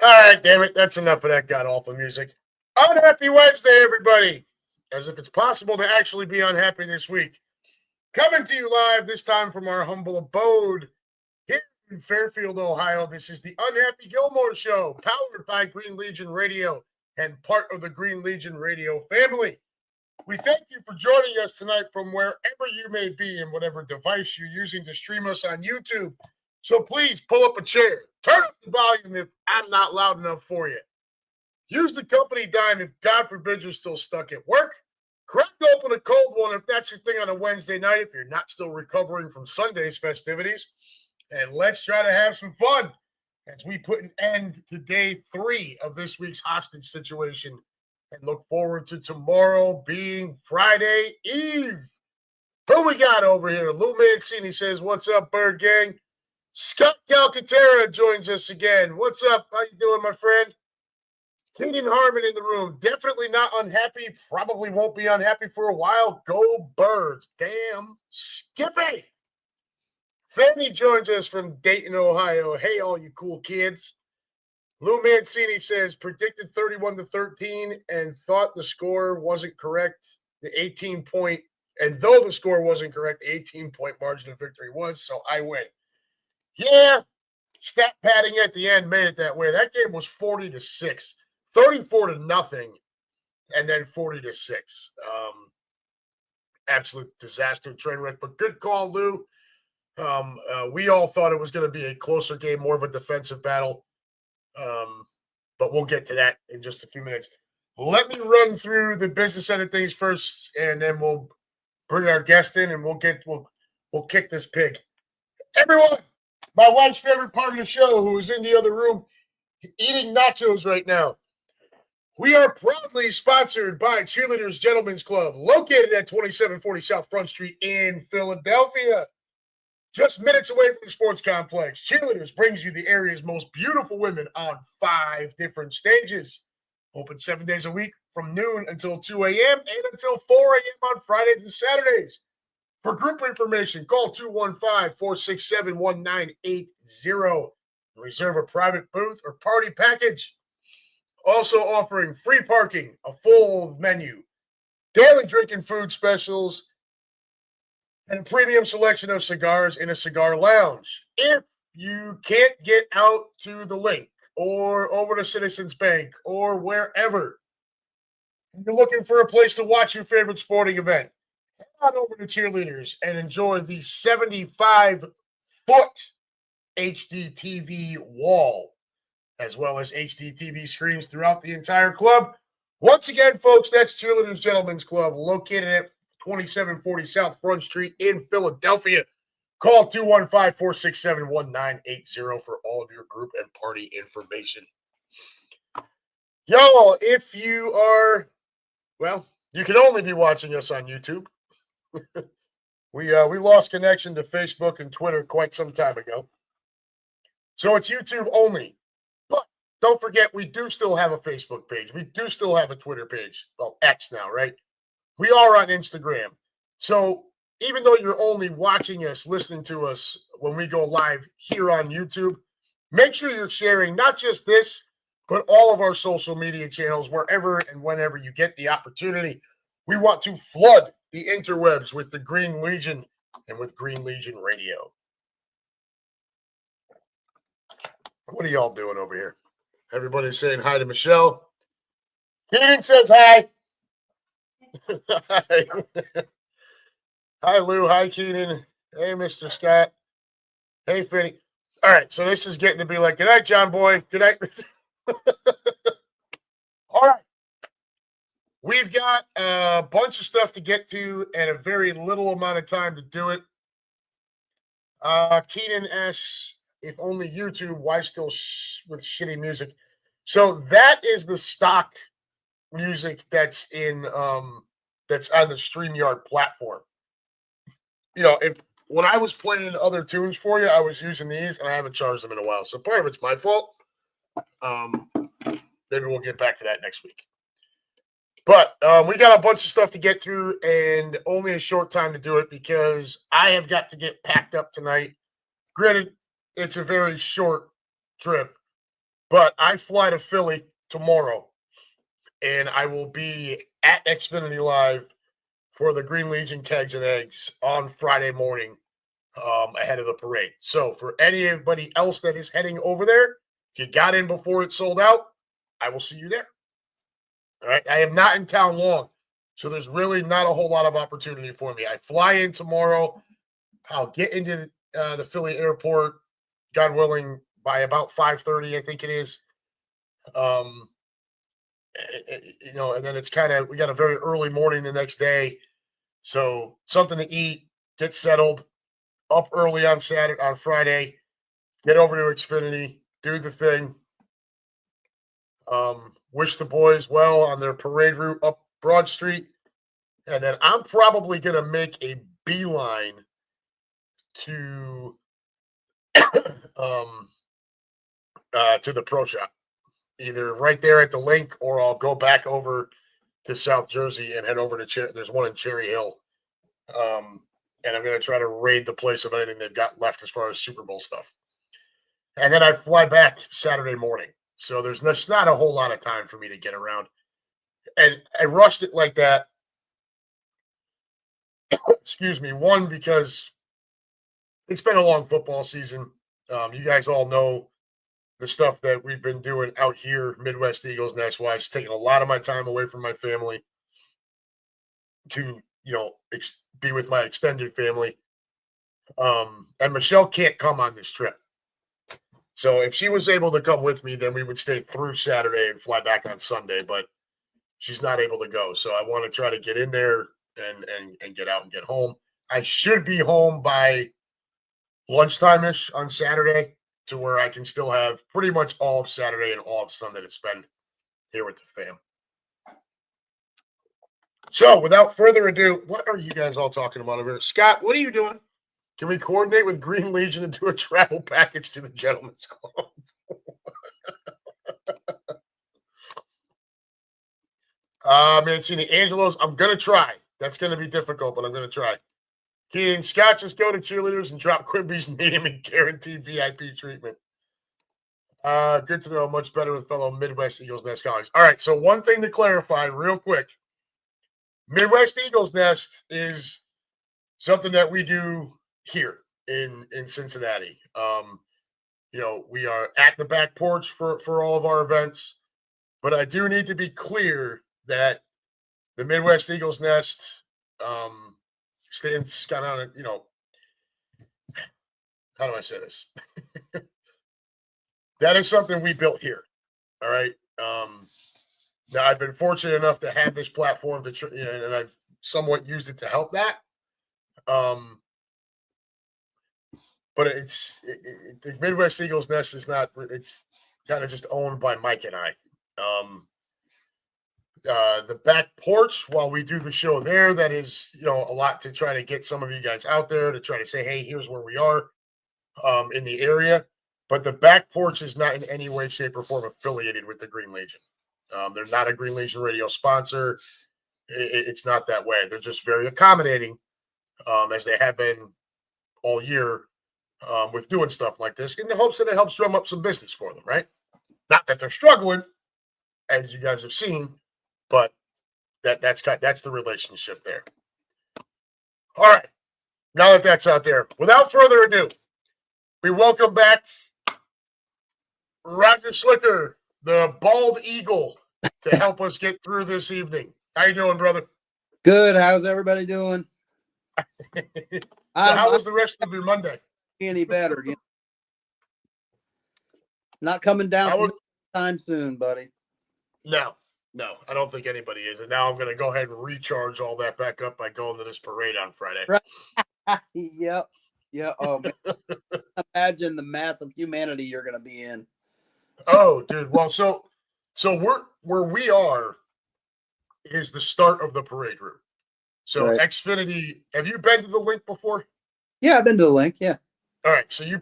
right, damn it. That's enough of that god-awful music. Unhappy Wednesday, everybody. As if it's possible to actually be unhappy this week. Coming to you live this time from our humble abode here in Fairfield, Ohio. This is the Unhappy Gilmore Show, powered by Green Legion Radio and part of the Green Legion Radio family. We thank you for joining us tonight from wherever you may be and whatever device you're using to stream us on YouTube. So please pull up a chair, turn up the volume if I'm not loud enough for you. Use the company dime if, God forbid, you're still stuck at work. Crack open a cold one if that's your thing on a Wednesday night, if you're not still recovering from Sunday's festivities. And let's try to have some fun as we put an end to day 3 of this week's hostage situation and look forward to tomorrow being Friday Eve. Who we got over here? Lou Mancini says, "What's up, Bird Gang?" Scott Calcaterra joins us again. What's up? How you doing, my friend? Keenan Harmon in the room. Definitely not unhappy. Probably won't be unhappy for a while. Go Birds. Damn Skippy. Fanny joins us from Dayton, Ohio. Hey, all you cool kids. Lou Mancini says, predicted 31-13 and thought the score wasn't correct. The 18-point, and though the score wasn't correct, the 18-point margin of victory was, so I win. Yeah, stat padding at the end made it that way. That game was 40-6, 34-0, and then 40-6. Absolute disaster, train wreck, but good call, Lou. We all thought it was going to be a closer game, more of a defensive battle. But we'll get to that in just a few minutes. Let me run through the business end of things first, and then we'll bring our guest in, and we'll kick this pig. Everyone, my wife's favorite part of the show, who is in the other room eating nachos right now. We are proudly sponsored by Cheerleaders Gentlemen's Club, located at 2740 South Front Street in Philadelphia. Just minutes away from the sports complex, Cheerleaders brings you the area's most beautiful women on 5 different stages. Open 7 days a week from noon until 2 a.m. and until 4 a.m. on Fridays and Saturdays. For group information, call 215-467-1980. Reserve a private booth or party package. Also offering free parking, a full menu, daily drinking food specials, and a premium selection of cigars in a cigar lounge. If you can't get out to the link or over to Citizens Bank or wherever, you're looking for a place to watch your favorite sporting event, head on over to Cheerleaders and enjoy the 75-foot HD TV wall, as well as HD TV screens throughout the entire club. Once again, folks, that's Cheerleaders Gentlemen's Club, located at 2740 South Front Street in Philadelphia. Call 215-467-1980 for all of your group and party information. Y'all, if you are, well, you can only be watching us on YouTube. We lost connection to Facebook and Twitter quite some time ago. So it's YouTube only. But don't forget, we do still have a Facebook page. We do still have a Twitter page. Well, X now, right? We are on Instagram. So even though you're only watching us, listening to us when we go live here on YouTube, make sure you're sharing not just this, but all of our social media channels wherever and whenever you get the opportunity. We want to flood the interwebs with the Green Legion and with Green Legion Radio. What are y'all doing over here? Everybody's saying hi to Michelle. Keenan says hi. Hi. Hi, Lou. Hi, Keenan. Hey, Mr. Scott. Hey, Finny. All right, so this is getting to be like, good night, John Boy. Good night. All right. We've got a bunch of stuff to get to and a very little amount of time to do it. Keenan asks, if only YouTube, why still with shitty music? So that is the stock music that's in that's on the StreamYard platform. You know, when I was playing other tunes for you, I was using these and I haven't charged them in a while. So part of it's my fault. Maybe we'll get back to that next week. But we got a bunch of stuff to get through and only a short time to do it because I have got to get packed up tonight. Granted, it's a very short trip, But I fly to Philly tomorrow, and I will be at Xfinity Live for the Green Legion Kegs and Eggs on Friday morning ahead of the parade. So for anybody else that is heading over there, if you got in before it sold out, I will see you there. All right. I am not in town long, so there's really not a whole lot of opportunity for me. I fly in tomorrow. I'll get into the Philly airport, God willing, by about 5:30, I think it is. And then it's we got a very early morning the next day. So something to eat, get settled, up early on Friday, get over to Xfinity, do the thing. Wish the boys well on their parade route up Broad Street. And then I'm probably going to make a beeline to the pro shop, either right there at the link, or I'll go back over to South Jersey and head over to there's one in Cherry Hill. And I'm going to try to raid the place of anything they've got left as far as Super Bowl stuff. And then I fly back Saturday morning. So there's not a whole lot of time for me to get around. And I rushed it like that. Excuse me. One, because it's been a long football season. You guys all know the stuff that we've been doing out here, Midwest Eagles Nest wise, taking a lot of my time away from my family to, be with my extended family. And Michelle can't come on this trip. So if she was able to come with me, then we would stay through Saturday and fly back on Sunday, but she's not able to go. So I want to try to get in there and get out and get home. I should be home by lunchtime-ish on Saturday, to where I can still have pretty much all of Saturday and all of Sunday to spend here with the fam. So without further ado, what are you guys all talking about over here? Scott, what are you doing? Can we coordinate with Green Legion and do a travel package to the Gentlemen's Club? Mancini, Angelo's, I'm going to try. That's going to be difficult, but I'm going to try. Keenan, Scott, just go to cheerleaders and drop Quimby's name and guarantee VIP treatment. Good to know. Much better with fellow Midwest Eagles Nest colleagues. All right, so one thing to clarify real quick. Midwest Eagles Nest is something that we do here in Cincinnati. We are at the back porch for all of our events, but I do need to be clear that the Midwest Eagles Nest stands kind of, how do I say this? That is something we built here. All right. Now I've been fortunate enough to have this platform and I've somewhat used it to help that. But the Midwest Eagles Nest is not. It's kind of just owned by Mike and I. The back porch, while we do the show there, that is a lot to try to get some of you guys out there to try to say, hey, here's where we are in the area. But the back porch is not in any way, shape, or form affiliated with the Green Legion. They're not a Green Legion radio sponsor. It's not that way. They're just very accommodating, as they have been all year, with doing stuff like this, in the hopes that it helps drum up some business for them, right? Not that they're struggling, as you guys have seen, but that's the relationship there. All right. Now that that's out there, without further ado, we welcome back Roger Slicker, the bald eagle, to help us get through this evening. How you doing, brother? Good. How's everybody doing? How was the rest of your Monday? Any better? Not coming down time soon, buddy. No, I don't think anybody is. And now I'm going to go ahead and recharge all that back up by going to this parade on Friday. Right. Yep. Yeah. Oh, man. Imagine the mass of humanity you're going to be in. Oh, dude. Well, so where we are is the start of the parade route. So right. Xfinity, have you been to the link before? Yeah, I've been to the link. Yeah. All right. So you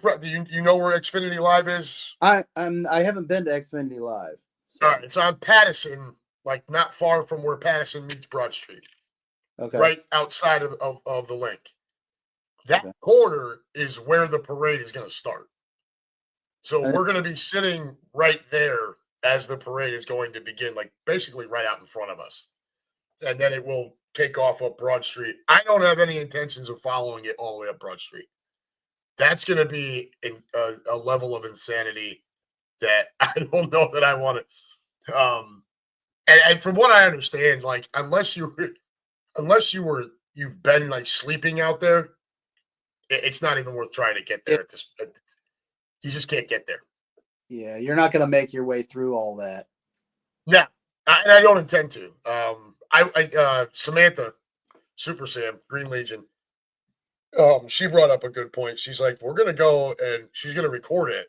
know where Xfinity Live is? I haven't been to Xfinity Live. So. All right. It's on Pattison, like not far from where Pattison meets Broad Street. Okay. Right outside of the link. That corner is where the parade is going to start. So And- we're going to be sitting right there as the parade is going to begin, like basically right out in front of us. And then it will take off up Broad Street. I don't have any intentions of following it all the way up Broad Street. That's going to be a level of insanity that I don't know that I want to. And from what I understand, like you've been like sleeping out there, it's not even worth trying to get there it- at this. You just can't get there. yeah, you're not going to make your way through all that. No, and I don't intend to. Samantha, Super Sam, Green Legion. She brought up a good point. She's like, we're gonna go and she's gonna record it,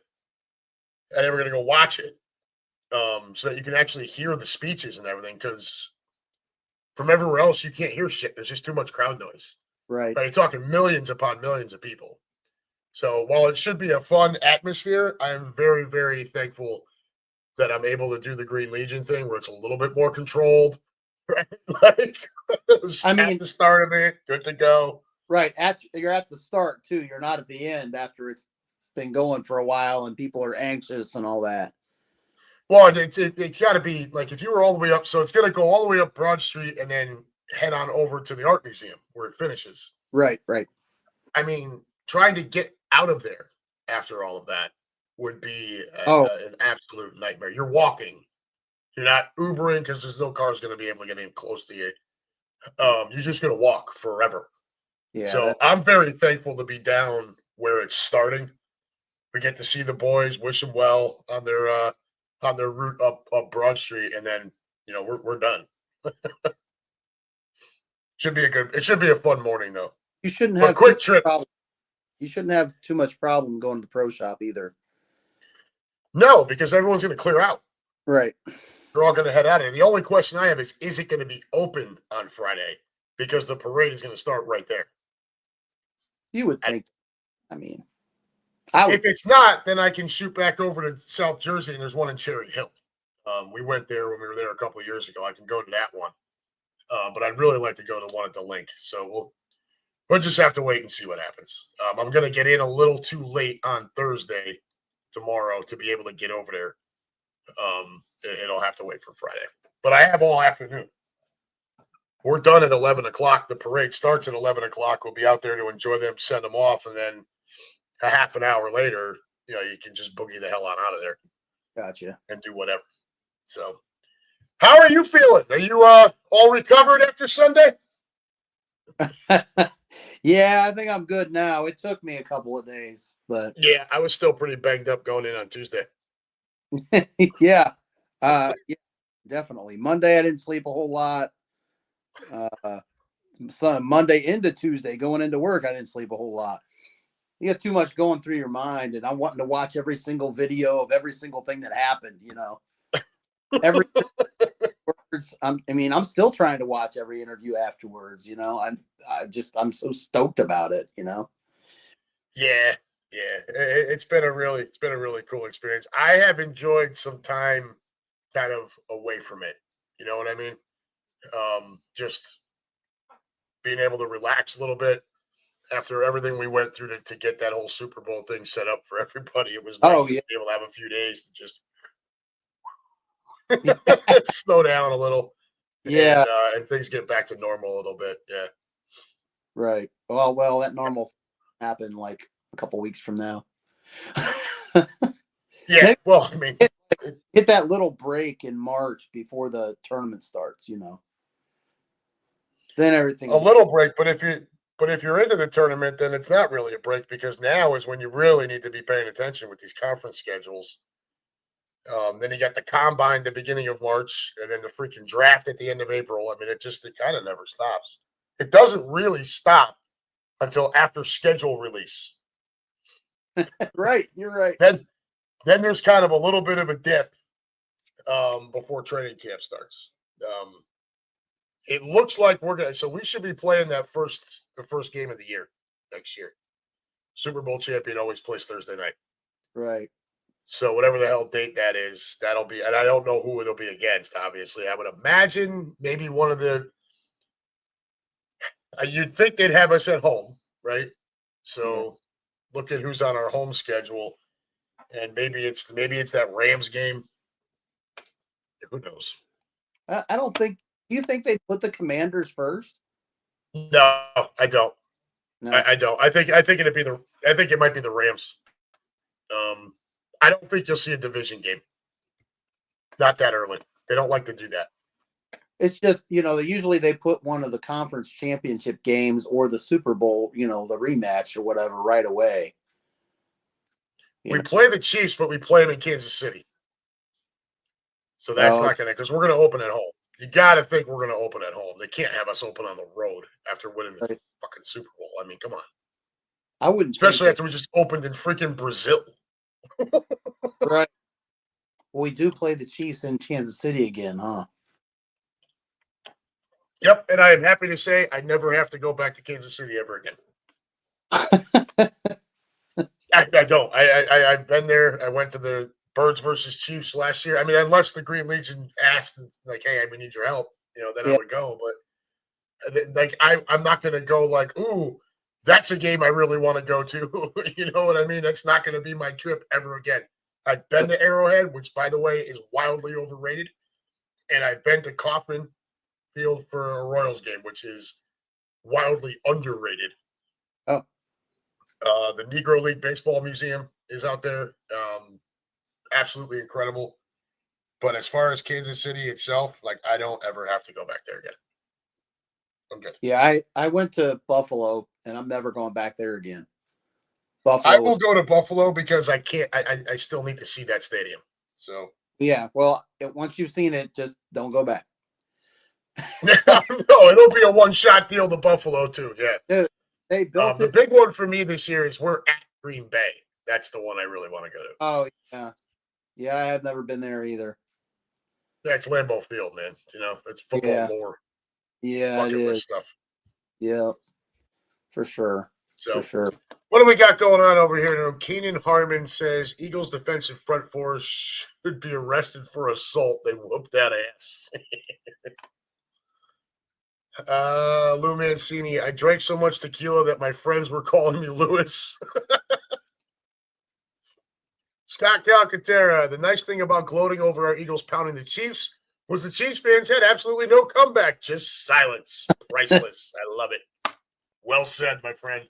and then we're gonna go watch it, so that you can actually hear the speeches and everything. Because from everywhere else, you can't hear shit. There's just too much crowd noise. Right. Right? You're talking millions upon millions of people. So while it should be a fun atmosphere, I am very, very thankful that I'm able to do the Green Legion thing where it's a little bit more controlled. Right? Like I at mean, the start of it, good to go. right. You're at the start too. You're not at the end after it's been going for a while and people are anxious and all that. Well, it's got to be like if you were all the way up, so it's going to go all the way up Broad Street and then head on over to the art museum where it finishes. Right. Right. I mean, trying to get out of there after all of that would be an absolute nightmare. You're walking, you're not Ubering because there's no cars going to be able to get in close to you. You're just going to walk forever. Yeah. So I'm very thankful to be down where it's starting. We get to see the boys, wish them well on their route up Broad Street, and then we're done. It should be a fun morning though. You shouldn't But have quick trip. You shouldn't have too much problem going to the pro shop either. No, because everyone's going to clear out. Right. They're all going to head out of here. The only question I have is it going to be open on Friday? Because the parade is going to start right there. You would think. I mean, if it's not, then I can shoot back over to South Jersey, and there's one in Cherry Hill. We went there when we were there a couple of years ago. I can go to that one, but I'd really like to go to one at the Link. So we'll just have to wait and see what happens. I'm going to get in a little too late on Thursday, tomorrow, to be able to get over there. It'll have to wait for Friday, but I have all afternoon. We're done at 11 o'clock. The parade starts at 11 o'clock. We'll be out there to enjoy them, send them off, and then a half an hour later, you can just boogie the hell on out of there. Gotcha. And do whatever. So, how are you feeling? Are you all recovered after Sunday? Yeah, I think I'm good now. It took me a couple of days, but yeah, I was still pretty banged up going in on Tuesday. yeah, definitely. Monday, I didn't sleep a whole lot. Monday into Tuesday, going into work, I didn't sleep a whole lot. You get too much going through your mind, and I'm wanting to watch every single video of every single thing that happened. Every I'm still trying to watch every interview afterwards. I'm so stoked about it. Yeah. It's been a really cool experience. I have enjoyed some time kind of away from it. You know what I mean? Just being able to relax a little bit after everything we went through to get that whole Super Bowl thing set up for everybody. It was nice to be able to have a few days to just slow down a little. Yeah. And things get back to normal a little bit. Yeah. Right. Well, that normal happened like a couple weeks from now. Yeah. Well, I mean, get that little break in March before the tournament starts, Then everything a little break, but if you're into the tournament, then it's not really a break because now is when you really need to be paying attention with these conference schedules. Then you got the combine the beginning of March, and then the freaking draft at the end of April. I mean, it kind of never stops. It doesn't really stop until after schedule release. Right, you're right. Then there's kind of a little bit of a dip before training camp starts. It looks like we should be playing the first game of the year next year. Super Bowl champion always plays Thursday night. Right. So whatever the hell date that is, that'll be, and I don't know who it'll be against, obviously. I would imagine maybe one of the, you'd think they'd have us at home, right? So look at who's on our home schedule. And maybe it's that Rams game. Who knows? I don't think. Do you think they put the Commanders first? No, I don't. No. I don't. I think it might be the Rams. I don't think you'll see a division game. Not that early. They don't like to do that. It's just, usually they put one of the conference championship games or the Super Bowl, the rematch or whatever right away. We play the Chiefs, but we play them in Kansas City. So that's not going to, because we're going to open at home. You got to think we're going to open at home. They can't have us open on the road after winning the fucking Super Bowl. I mean, come on. I wouldn't. Especially after we just opened in freaking Brazil. Right. Well, we do play the Chiefs in Kansas City again, huh? Yep, and I am happy to say I never have to go back to Kansas City ever again. I don't. I've been there. I went to the Birds versus Chiefs last year. I mean, unless the Green Legion asked, like, "Hey, we need your help," then I would go. But like, I'm not going to go like, "Ooh, that's a game I really want to go to." You know what I mean? That's not going to be my trip ever again. I've been to Arrowhead, which, by the way, is wildly overrated, and I've been to Kauffman Field for a Royals game, which is wildly underrated. Oh. The Negro League Baseball Museum is out there. Absolutely incredible. But as far as Kansas City itself, like, I don't ever have to go back there again. I'm good. Yeah, I went to Buffalo, and I'm never going back there again. Buffalo. I will go to Buffalo because I can't. I still need to see that stadium. So yeah, well, once you've seen it, just don't go back. No, it'll be a one-shot deal to Buffalo too. Yeah. Dude, they built the big one for me this year is we're at Green Bay. That's the one I really want to go to. Oh yeah, yeah. I have never been there either. That's Lambeau Field, man. It's football lore. Yeah, bucket it list is stuff. Yeah, for sure. So, for sure. What do we got going on over here now? Keenan Harmon says Eagles defensive front four should be arrested for assault. They whooped that ass. Lou Mancini, I drank so much tequila that my friends were calling me Lewis. Scott Calcaterra, the nice thing about gloating over our Eagles pounding the Chiefs was the Chiefs fans had absolutely no comeback, just silence. Priceless. I love it. Well said, my friend.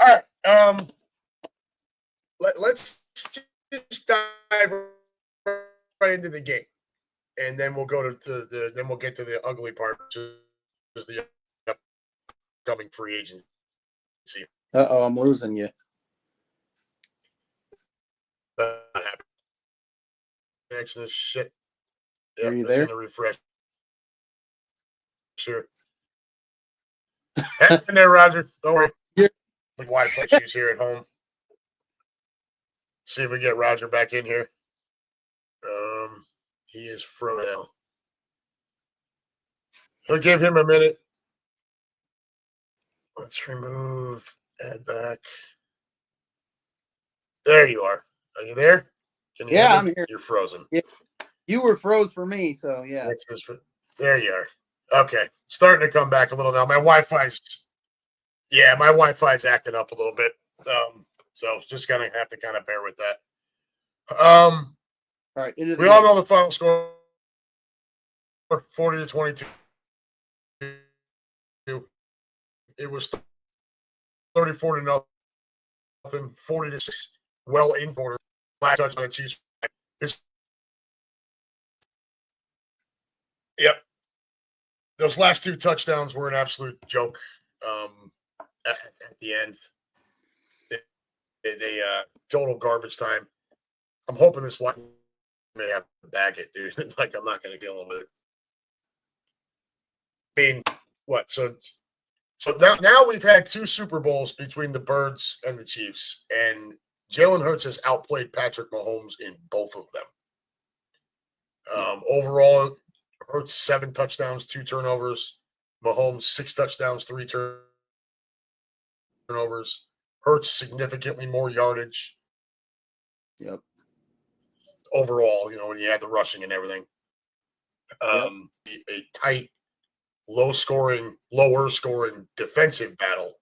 All right. Let's just dive right into the game. And then we'll go to then we'll get to the ugly part, which is the upcoming free agency. Uh-oh, I'm losing you. Not happy. Connection is shit. Yep, Are you there? Gonna refresh. Sure. Hang in there, Roger. Don't worry. Yeah. Like Wi-Fi issues here at home. See if we get Roger back in here. He is frozen now. We'll give him a minute. Let's remove, add back. There you are. Are you there? Can you hear me? I'm here. You're frozen. Yeah. You were froze for me, so yeah. There you are. Okay. Starting to come back a little now. My Wi-Fi's acting up a little bit. So just gonna have to kind of bear with that. All right. We all know the final score 40-22. It was 34-0, 40-6. Well in quarter. Last touchdown on the Chiefs. Yep. Those last two touchdowns were an absolute joke. At the end, they total garbage time. I'm hoping this one may have to bag it, dude. Like, I'm not going to kill him with it. I mean, what? So now we've had two Super Bowls between the Birds and the Chiefs, and Jalen Hurts has outplayed Patrick Mahomes in both of them. Overall, Hurts 7 touchdowns, 2 turnovers. Mahomes 6 touchdowns, 3 turnovers. Hurts significantly more yardage. Yep. Overall, when you add the rushing and everything. A tight, lower scoring defensive battle,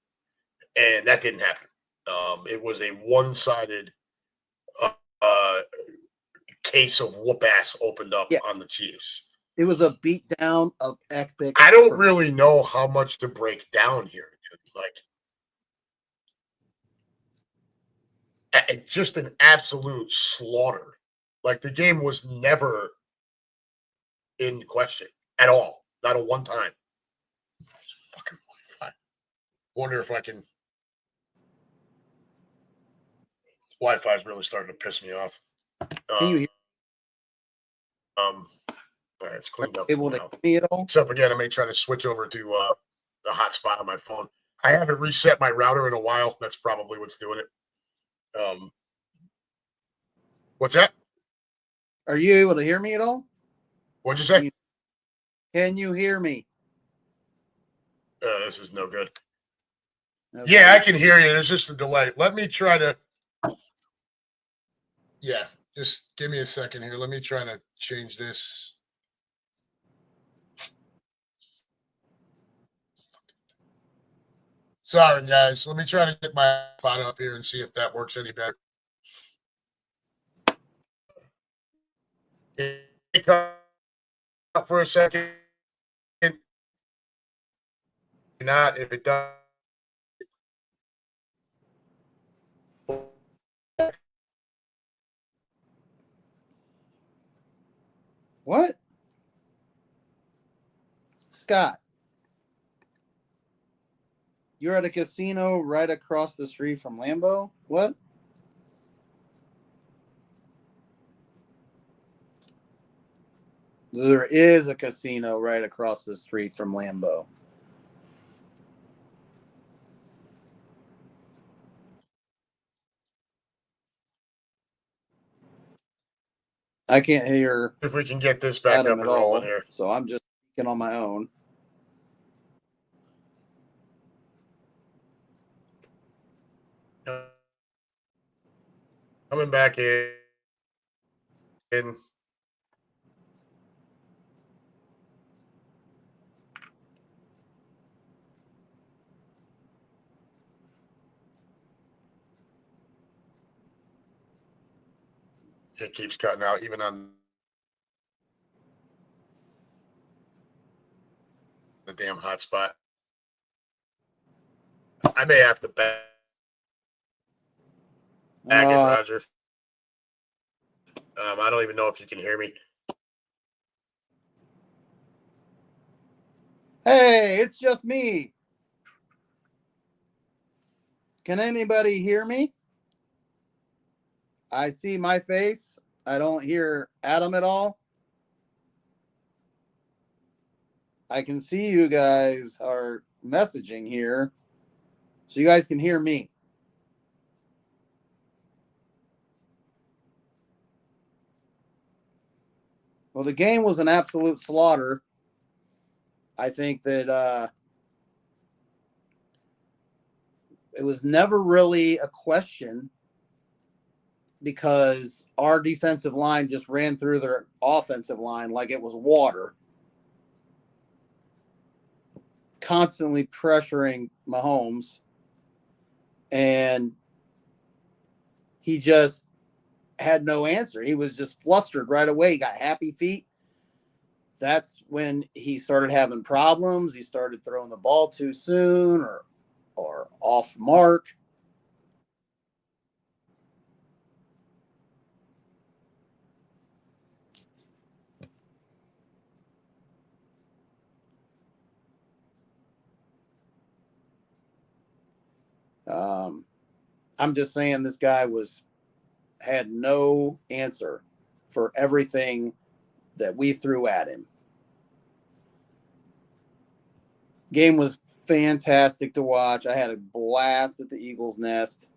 and that didn't happen. It was a one-sided case of whoop ass opened up on the Chiefs. It was a beatdown of epic. I don't really know how much to break down here, dude. Like, it's just an absolute slaughter. Like, the game was never in question at all. Not a one time. It's fucking Wi-Fi. Wonder if I can. Wi-Fi is really starting to piss me off. Can you hear? All right, it's cleaned up. Able to hear me at all? Except again, I may try to switch over to the hotspot on my phone. I haven't reset my router in a while. That's probably what's doing it. What's that? Are you able to hear me at all? What'd you say? Can you hear me? This is no good. Okay. Yeah, I can hear you. There's just a delay. Let me try to. Yeah, just give me a second here. Let me try to change this. Sorry, guys. Let me try to get my spot up here and see if that works any better. It up for a second. Not if it does. What? Scott, you're at a casino right across the street from Lambeau? What? There is a casino right across the street from Lambeau. I can't hear if we can get this back Adam up and at all, rolling here. so I'm just speaking on my own. Coming back in. It keeps cutting out even on the damn hotspot. I may have to back it, Roger. I don't even know if you can hear me. Hey, it's just me. Can anybody hear me? I see my face. I don't hear Adam at all. I can see you guys are messaging here, so you guys can hear me. Well, the game was an absolute slaughter. I think that it was never really a question because our defensive line just ran through their offensive line like it was water, constantly pressuring Mahomes. And he just had no answer. He was just flustered right away. He got happy feet. That's when he started having problems. He started throwing the ball too soon or off mark. I'm just saying this guy had no answer for everything that we threw at him. Game was fantastic to watch. I had a blast at the Eagles' Nest.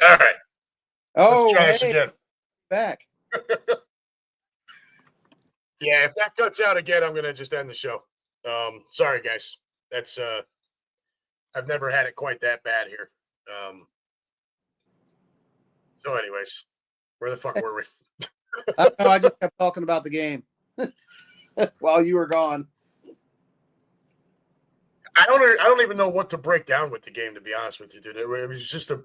All right. Oh, let's try this again. Back. Yeah, if that cuts out again, I'm gonna just end the show. Sorry, guys. That's I've never had it quite that bad here. So, anyways, where the fuck were we? I don't know. I just kept talking about the game while you were gone. I don't even know what to break down with the game, to be honest with you, dude. It was just a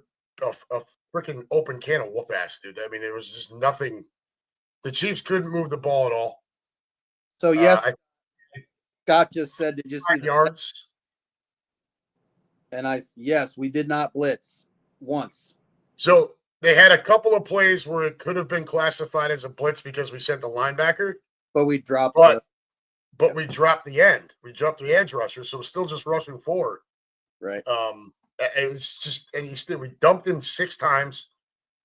freaking open can of whoop ass, dude. I mean, it was just nothing. The Chiefs couldn't move the ball at all. So yes, I, Scott just said, "Did you see 5 yards?" And yes, we did not blitz once. So they had a couple of plays where it could have been classified as a blitz because we sent the linebacker, But we dropped but we dropped the end. We dropped the edge rusher, so it's still just rushing forward. right. It was just, and we dumped him 6 times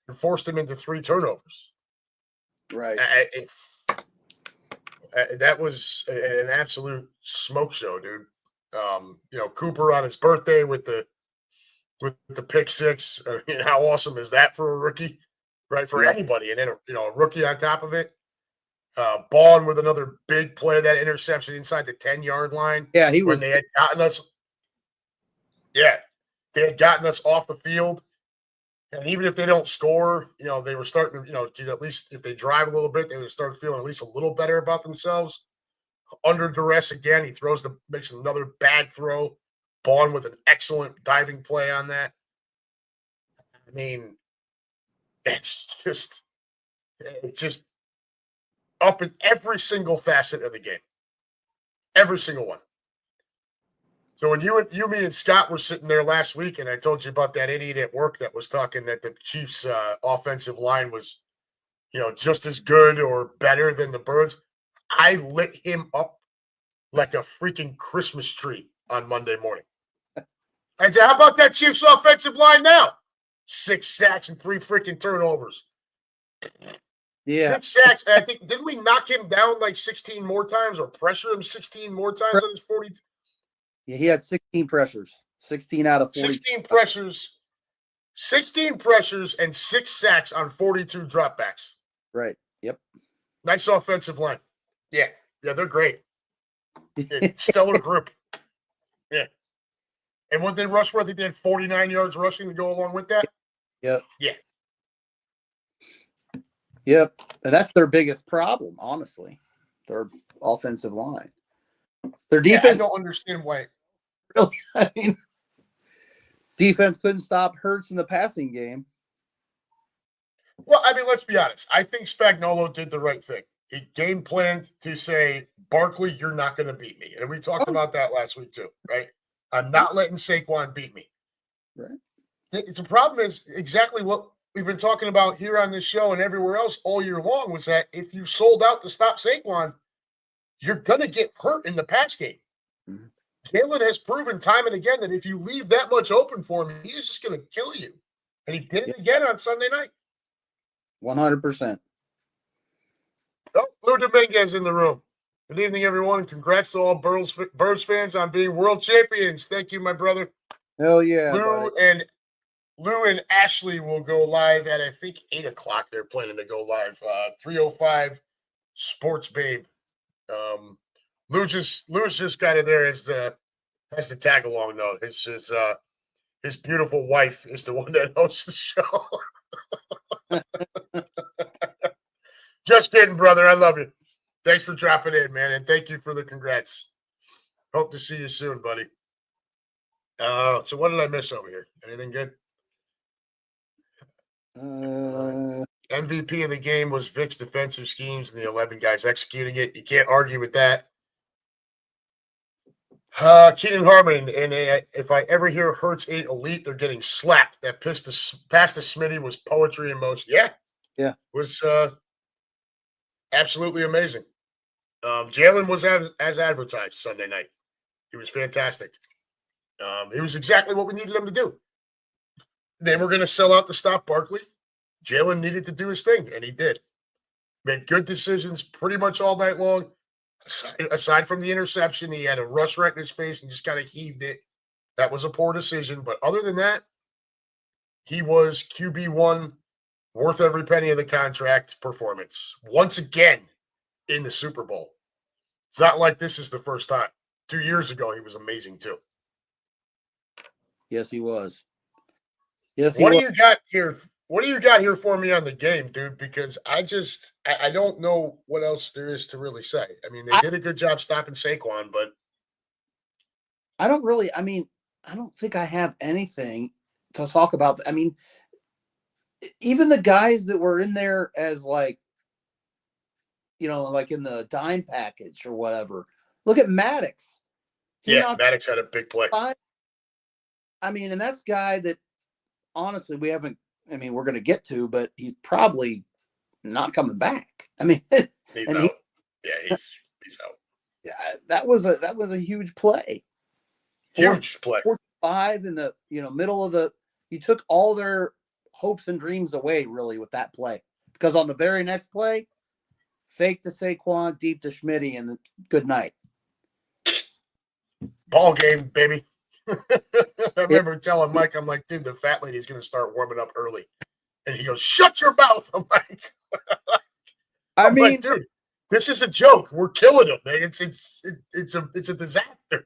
and forced him into 3 turnovers. Right. That was an absolute smoke show, dude. Cooper on his birthday with the pick 6. I mean, how awesome is that for a rookie, right? For anybody, and then a rookie on top of it. Bond with another big play, that interception inside the 10-yard line. Yeah, he was. When they had gotten us. Yeah, they had gotten us off the field, and even if they don't score, they were starting to, at least if they drive a little bit, they would start feeling at least a little better about themselves. Under duress again, he makes another bad throw. Bond with an excellent diving play on that. I mean, it's just up in every single facet of the game. Every single one. So when you, me, and Scott were sitting there last week, and I told you about that idiot at work that was talking that the Chiefs' offensive line was, just as good or better than the Birds, I lit him up like a freaking Christmas tree on Monday morning. I said, how about that Chiefs' offensive line now? 6 sacks and 3 freaking turnovers. Yeah. 6 sacks. And I think, didn't we knock him down like 16 more times or pressure him 16 more times on his 40? Yeah, he had 16 pressures. 16 out of 40. 16 pressures and 6 sacks on 42 dropbacks. Right. Yep. Nice offensive line. Yeah, they're great. Stellar group. Yeah. And what they rushed for, I think they had 49 yards rushing to go along with that. Yep. Yeah. Yep. And that's their biggest problem, honestly. Their offensive line. Their defense. I don't understand why. Really, I mean, defense couldn't stop Hurts in the passing game. Well, I mean, let's be honest. I think Spagnuolo did the right thing. He game planned to say, Barkley, you're not going to beat me. And we talked about that last week too, right? I'm not letting Saquon beat me. Right. The problem is exactly what we've been talking about here on this show and everywhere else all year long was that if you sold out to stop Saquon, you're going to get hurt in the pass game. Mm-hmm. Jalen has proven time and again that if you leave that much open for him, he's just going to kill you. And he did it again on Sunday night. 100%. Oh, Lou Dominguez in the room. Good evening, everyone, and congrats to all Birds fans on being world champions. Thank you, my brother. Hell yeah. Lou and Ashley will go live at, I think, 8 o'clock. They're planning to go live. 305 Sports Babe. Lou's just kind of there as the tag along note. His beautiful wife is the one that hosts the show. Just kidding, brother. I love you. Thanks for dropping in, man, and thank you for the congrats. Hope to see you soon, buddy. So what did I miss over here? Anything good? MVP of the game was Vic's defensive schemes and the 11 guys executing it. You can't argue with that. Keenan Harmon, and if I ever hear Hurts ain't elite, they're getting slapped. That pass to Smitty was poetry in motion. Yeah. It was absolutely amazing. Jalen was as advertised Sunday night. He was fantastic. He was exactly what we needed him to do. They were going to sell out to stop Barkley. Jalen needed to do his thing, and he did. Made good decisions pretty much all night long. Aside from the interception, he had a rush right in his face and just kind of heaved it. That was a poor decision. But other than that, he was QB1, worth every penny of the contract performance. Once again in the Super Bowl. It's not like this is the first time. 2 years ago, he was amazing too. Yes, he was. Yes, What do you got here? What do you got here for me on the game, dude? Because I don't know what else there is to really say. I mean, they did a good job stopping Saquon, but I don't think I have anything to talk about. I mean, even the guys that were in there as like, like in the dime package or whatever. Look at Maddox. He knocked Maddox had a big play. 5. I mean, and that's a guy that honestly we're going to get to, but he's probably not coming back. I mean, He's and out. He's out. Yeah, that was a huge play. Huge play. 5 in the middle of the. You took all their hopes and dreams away really with that play, because on the very next play, fake to Saquon, deep to Schmitty, and good night. Ball game, baby. I remember telling Mike, I'm like, dude, the fat lady's going to start warming up early. And he goes, shut your mouth. I'm like, I mean, like, dude, this is a joke. We're killing him, man. It's a disaster.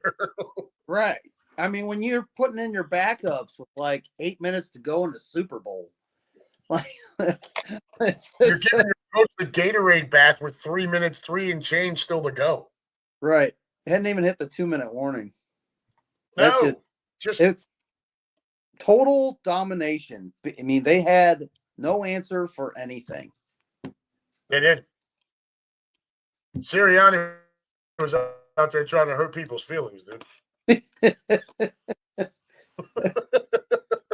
Right. I mean, when you're putting in your backups with like 8 minutes to go in the Super Bowl, like you're giving your coach the Gatorade bath with 3 minutes, 3 and change still to go. Right. It hadn't even hit the 2-minute warning. No, it's total domination. I mean, they had no answer for anything. They did. Sirianni was out there trying to hurt people's feelings, dude.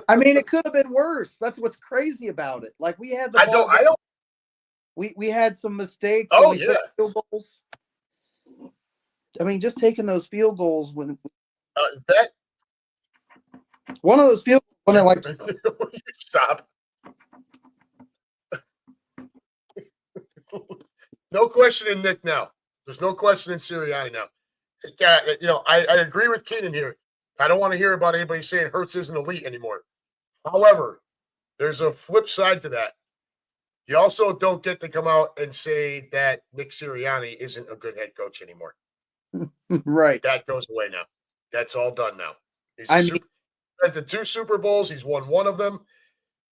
I mean, it could have been worse. That's what's crazy about it. Like we had the ball. I don't. We had some mistakes. Oh yeah. Field goals. I mean, just taking those field goals when that one of those field goals when stop. No question in Nick now. There's no question in Sirianni now. I agree with Keenan here. I don't want to hear about anybody saying Hurts isn't elite anymore. However, there's a flip side to that. You also don't get to come out and say that Nick Sirianni isn't a good head coach anymore. Right. That goes away now. That's all done now. He's been to 2 Super Bowls. He's won one of them.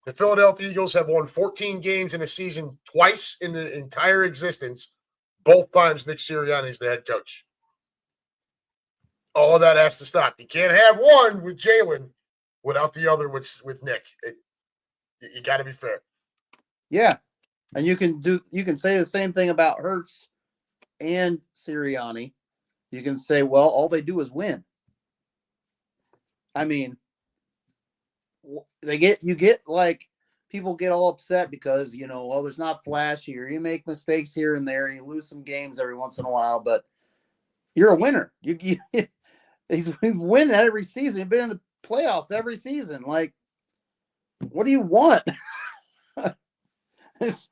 The Philadelphia Eagles have won 14 games in a season twice in the entire existence. Both times Nick Sirianni is the head coach. All of that has to stop. You can't have one with Jalen without the other with Nick. You got to be fair. Yeah, and you can say the same thing about Hurts and Sirianni. You can say, well, all they do is win. I mean, people get all upset because there's not flash here. You make mistakes here and there. You lose some games every once in a while, but you're a winner. He's winning every season. He's been in the playoffs every season. Like, what do you want? It's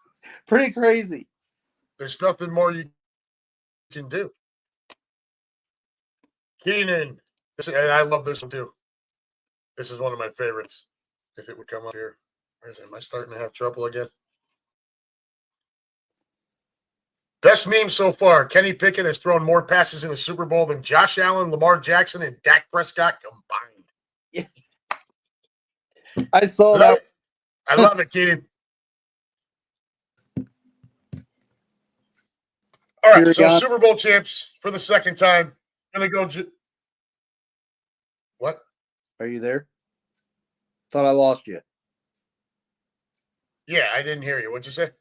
pretty crazy. There's nothing more you can do. Keenan, and I love this one too. This is one of my favorites. If it would come up here. Am I starting to have trouble again? Best meme so far. Kenny Pickett has thrown more passes in a Super Bowl than Josh Allen, Lamar Jackson, and Dak Prescott combined. Yeah. I saw that. I love it, Keenan. All right, so Super Bowl champs for the second time. Gonna go. What? Are you there? Thought I lost you. Yeah, I didn't hear you. What'd you say?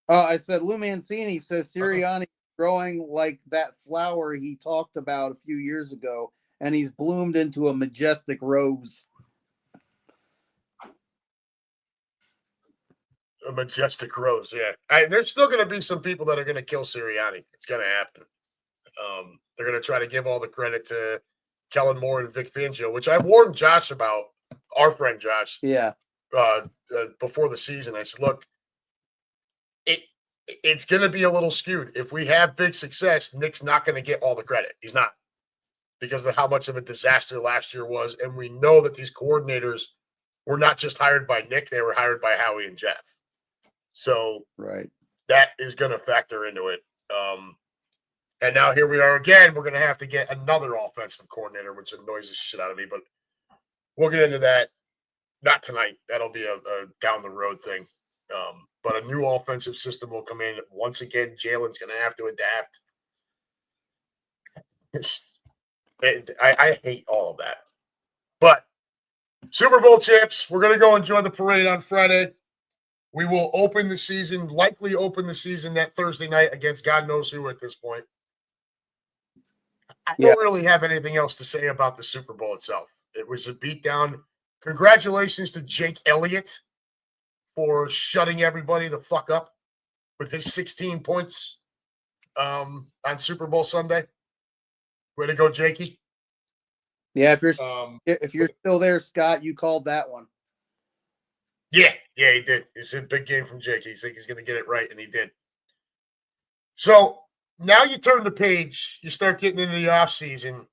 I said Lou Mancini says Sirianni growing like that flower he talked about a few years ago, and he's bloomed into a majestic rose. A majestic rose, yeah. There's still going to be some people that are going to kill Sirianni. It's going to happen. They're going to try to give all the credit to Kellen Moore and Vic Fangio, which I warned Josh about, our friend Josh. Yeah. Before the season, I said, look, it's going to be a little skewed. If we have big success, Nick's not going to get all the credit. He's not, because of how much of a disaster last year was. And we know that these coordinators were not just hired by Nick, they were hired by Howie and Jeff. So right, that is going to factor into it. And now here we are again. We're going to have to get another offensive coordinator, which annoys the shit out of me. But we'll get into that. Not tonight. That'll be a down the road thing. But a new offensive system will come in. Once again, Jalen's going to have to adapt. I hate all of that. But Super Bowl champs, we're going to go enjoy the parade on Friday. We will likely open the season that Thursday night against God knows who at this point. I don't really have anything else to say about the Super Bowl itself. It was a beatdown. Congratulations to Jake Elliott for shutting everybody the fuck up with his 16 points on Super Bowl Sunday. Way to go, Jakey. Yeah, if you're still there, Scott, you called that one. Yeah, he did. It's a big game from Jake. He's like he's going to get it right, and he did. So now you turn the page, you start getting into the offseason,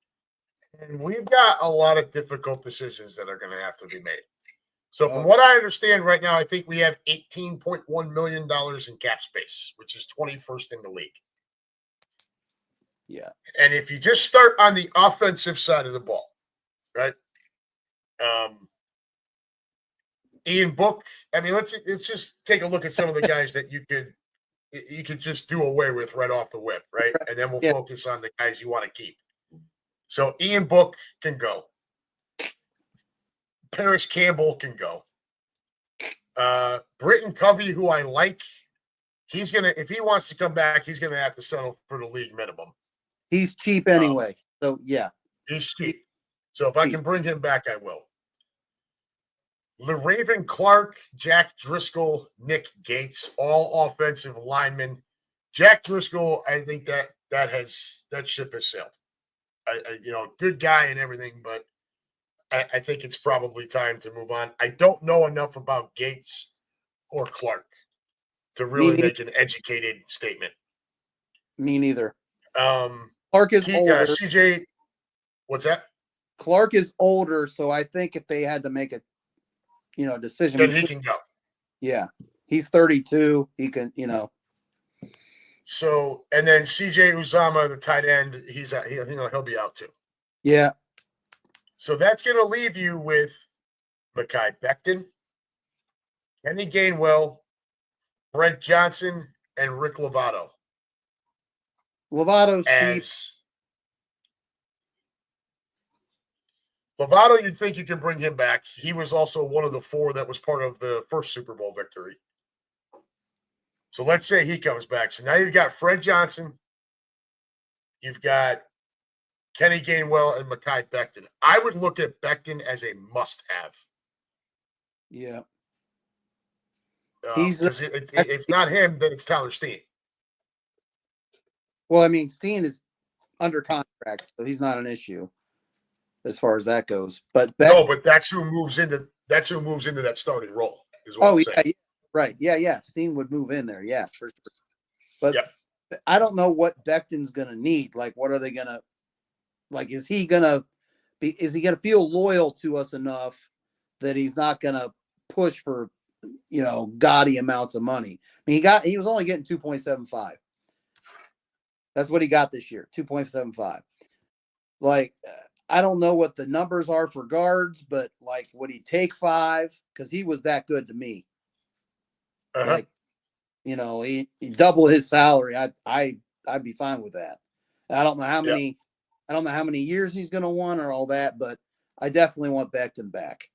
and we've got a lot of difficult decisions that are going to have to be made. So from what I understand right now, I think we have $18.1 million in cap space, which is 21st in the league. Yeah. And if you just start on the offensive side of the ball, right? Ian Book, I mean, let's just take a look at some of the guys that you could just do away with right off the whip, right? And then we'll focus on the guys you want to keep. So Ian Book can go. Paris Campbell can go. Britton Covey, who I like, if he wants to come back, he's gonna have to settle for the league minimum. He's cheap anyway. So yeah. He's cheap. So if I can bring him back, I will. LeRaven Clark, Jack Driscoll, Nick Gates, all offensive linemen. Jack Driscoll, I think that ship has sailed. Good guy and everything, but I think it's probably time to move on. I don't know enough about Gates or Clark to really make an educated statement. Me neither. Clark is older. CJ, what's that? Clark is older, so I think if they had to make a decision, then he can go. Yeah, he's 32. He can, So, and then CJ Uzama, the tight end, he'll be out too. Yeah. So that's going to leave you with Mekhi Becton, Kenny Gainwell, Brent Johnson, and Rick Lovato. Lovato's cheap. Lovato, you'd think you can bring him back. He was also one of the 4 that was part of the first Super Bowl victory. So let's say he comes back. So now you've got Fred Johnson. You've got Kenny Gainwell and Mekhi Becton. I would look at Becton as a must-have. Yeah. If not him, then it's Tyler Steen. Well, I mean, Steen is under contract, so he's not an issue as far as that goes. But that's who moves into that starting role. Is what I'm saying. Yeah, right. Yeah. Steen would move in there, yeah, for sure. But I don't know what Becton's gonna need. Like, what are they gonna is he gonna feel loyal to us enough that he's not gonna push for gaudy amounts of money? I mean, he was only getting 2.75. That's what he got this year, 2.75. I don't know what the numbers are for guards, but would he take 5? Because he was that good to me. He double his salary. I'd be fine with that. I don't know how many. I don't know how many years he's going to want or all that, but I definitely want Becton back.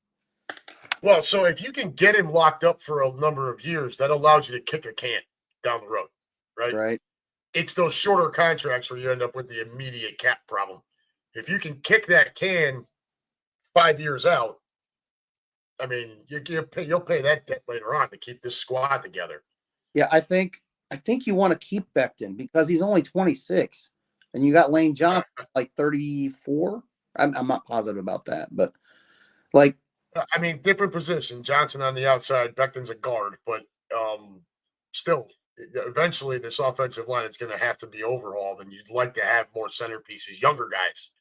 Well, so if you can get him locked up for a number of years, that allows you to kick a can down the road, right? Right. It's those shorter contracts where you end up with the immediate cap problem. If you can kick that can 5 years out, I mean, you'll pay that debt later on to keep this squad together. Yeah, I think you want to keep Becton because he's only 26, and you got Lane Johnson 34. I'm not positive about that, but I mean, different position. Johnson on the outside, Becton's a guard, but still, eventually this offensive line is going to have to be overhauled, and you'd like to have more centerpieces, younger guys.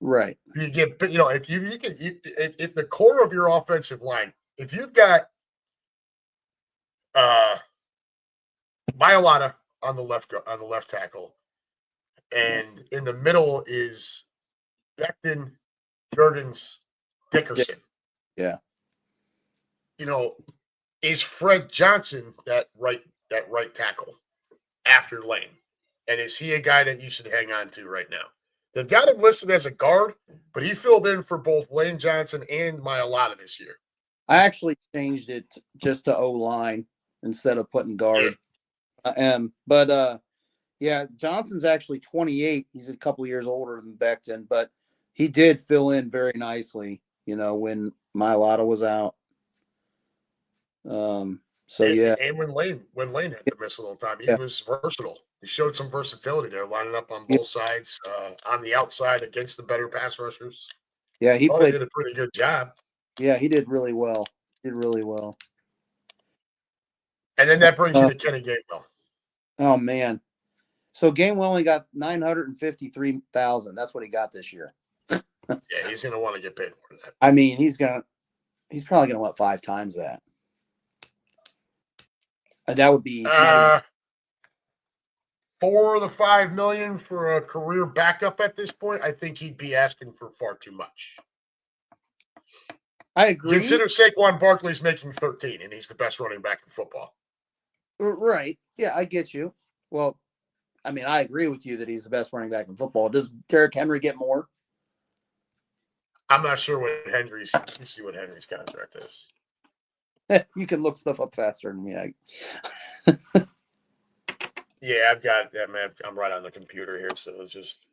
Right. You get, if the core of your offensive line, if you've got Mailata on the left tackle, and in the middle is Becton, Jurgens, Dickerson. Yeah. Is Fred Johnson that right tackle after Lane? And is he a guy that you should hang on to right now? They've got him listed as a guard, but he filled in for both Lane Johnson and Mailata this year. I actually changed it just to O-line instead of putting guard. Yeah, Johnson's actually 28. He's a couple years older than Becton, but he did fill in very nicely, when Mailata was out. And when Lane had to miss a little time, he was versatile. He showed some versatility there, lining up on both sides, on the outside against the better pass rushers. Yeah, he did a pretty good job. Yeah, he did really well. And then that brings you to Kenny Gainwell. Oh man. So Gainwell only got $953,000. That's what he got this year. Yeah, he's gonna want to get paid more than that. I mean, he's probably gonna want 5 times that. And that would be $4 to $5 million for a career backup at this point. I think he'd be asking for far too much. I agree. Consider Saquon Barkley's making 13, and he's the best running back in football. Right. Yeah, I get you. Well, I mean, I agree with you that he's the best running back in football. Does Derrick Henry get more? I'm not sure what Henry's. Let me see what Henry's contract is. You can look stuff up faster than me. Yeah, I've got that, man. I'm right on the computer here, so it's just.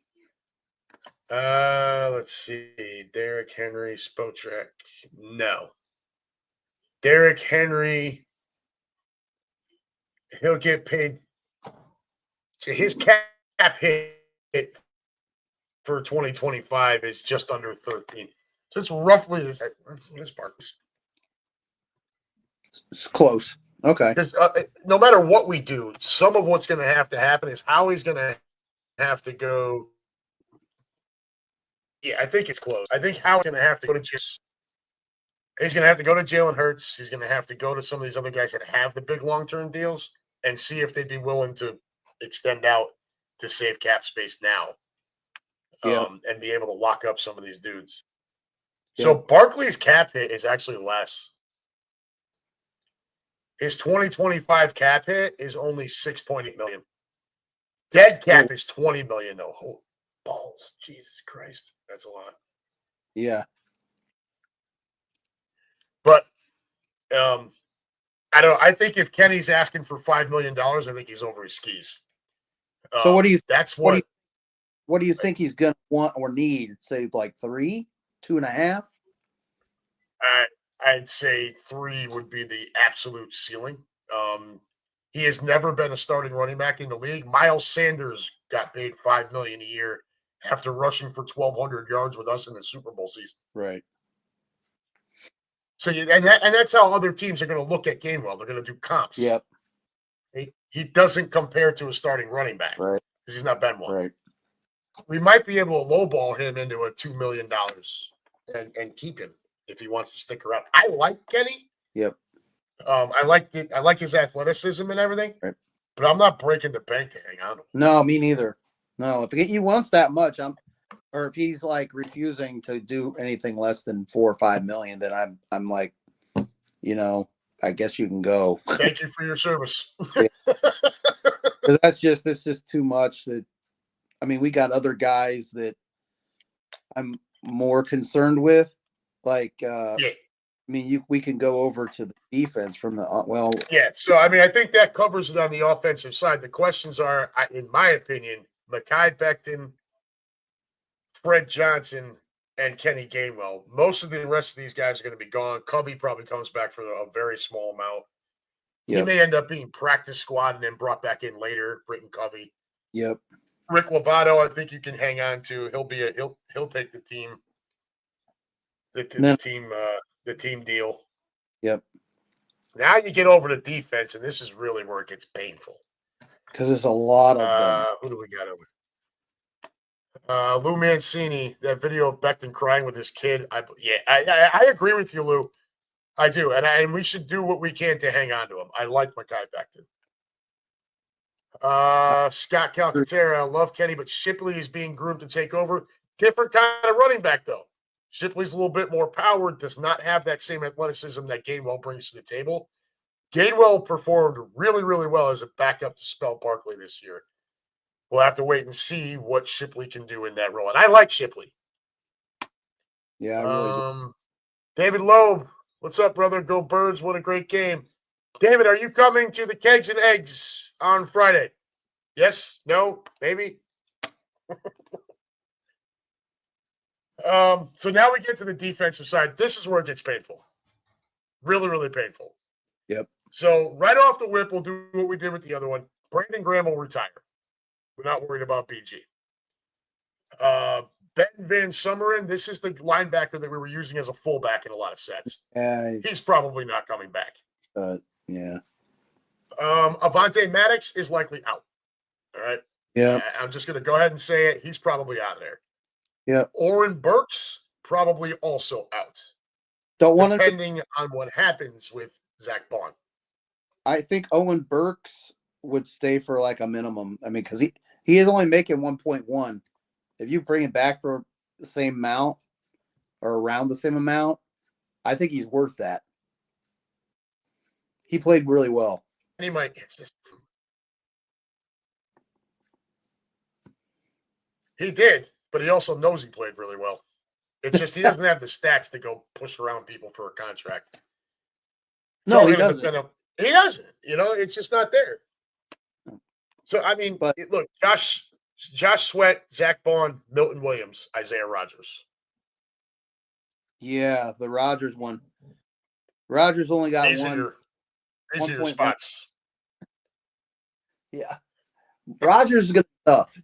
Let's see. Derrick Henry, Spotrac. No. Derrick Henry, he'll get paid. His cap hit for 2025 is just under 13. So it's roughly this Barkley's. It's close. Okay. Because no matter what we do, some of what's going to happen is how he's going to have to go. Yeah, I think it's close. I think Howard's going to have to go to just. He's going to have to go to Jalen Hurts. He's going to have to go to some of these other guys that have the big long-term deals and see if they'd be willing to extend out to save cap space now, and be able to lock up some of these dudes. Yeah. So Barkley's cap hit is actually less. His 2025 cap hit is only $6.8 million. Dead cap is $20 million, though. Holy balls. Jesus Christ. That's a lot. Yeah. But I don't. I think if Kenny's asking for $5 million, I think he's over his skis. So what do you? That's what. What do you think he's gonna want or need? Say like 3, 2.5. I'd say 3 would be the absolute ceiling. He has never been a starting running back in the league. Miles Sanders got paid $5 million a year after rushing for 1,200 yards with us in the Super Bowl season. Right. So and that's how other teams are going to look at Gainwell. They're going to do comps. Yep. He doesn't compare to a starting running back, right? Because he's not been one. Right. We might be able to lowball him into a $2 million and keep him if he wants to stick around. I like Kenny. Yep. I like his athleticism and everything. Right. But I'm not breaking the bank to hang on to him. No, me neither. No, if he wants that much, or if he's like refusing to do anything less than $4 or $5 million, then I'm like, I guess you can go. Thank you for your service. Because that's just too much. We got other guys that I'm more concerned with. Like, we can go over to the defense from the Yeah. So I think that covers it on the offensive side. The questions are, in my opinion, Mekhi Becton, Fred Johnson, and Kenny Gainwell. Most of the rest of these guys are going to be gone. Covey probably comes back for a very small amount. Yep. He may end up being practice squad and then brought back in later. Britton Covey. Yep. Rick Lovato, I think you can hang on to. He'll take the team. The team deal. Yep. Now you get over to defense, and this is really where it gets painful. Because there's a lot of them. Who do we got over? Lou Mancini, that video of Becton crying with his kid. I agree with you, Lou. I do, and we should do what we can to hang on to him. I like Mekhi Becton. Scott Calcaterra, I love Kenny, but Shipley is being groomed to take over. Different kind of running back, though. Shipley's a little bit more powered, does not have that same athleticism that Gainwell brings to the table. Gainwell performed really, really well as a backup to Spell Barkley this year. We'll have to wait and see what Shipley can do in that role. And I like Shipley. Yeah, I really do. David Loeb, what's up, brother? Go Birds. What a great game. David, are you coming to the Kegs and Eggs on Friday? Yes? No? Maybe? So now we get to the defensive side. This is where it gets painful. Really, really painful. Yep. So right off the whip, we'll do what we did with the other one. Brandon Graham will retire. We're not worried about BG. Ben Van Summeren, this is the linebacker that we were using as a fullback in a lot of sets. He's probably not coming back. Yeah. Avante Maddox is likely out. All right. Yeah. I'm just going to go ahead and say it. He's probably out of there. Yeah. Oren Burks probably also out. Don't want depending on what happens with Zach Bond. I think Owen Burks would stay for like a minimum. I mean, because he is only making 1.1. If you bring him back for the same amount or around the same amount, I think he's worth that. He played really well. And he might. He did, but he also knows he played really well. It's just he doesn't have the stats to go push around people for a contract. No, he doesn't. He doesn't. You know, it's just not there. So, I mean, look, Josh Sweat, Zach Bond, Milton Williams, Isaiah Rodgers. Yeah, the Rodgers one. Rodgers only got these are your spots. Yeah. Rodgers is going to be tough.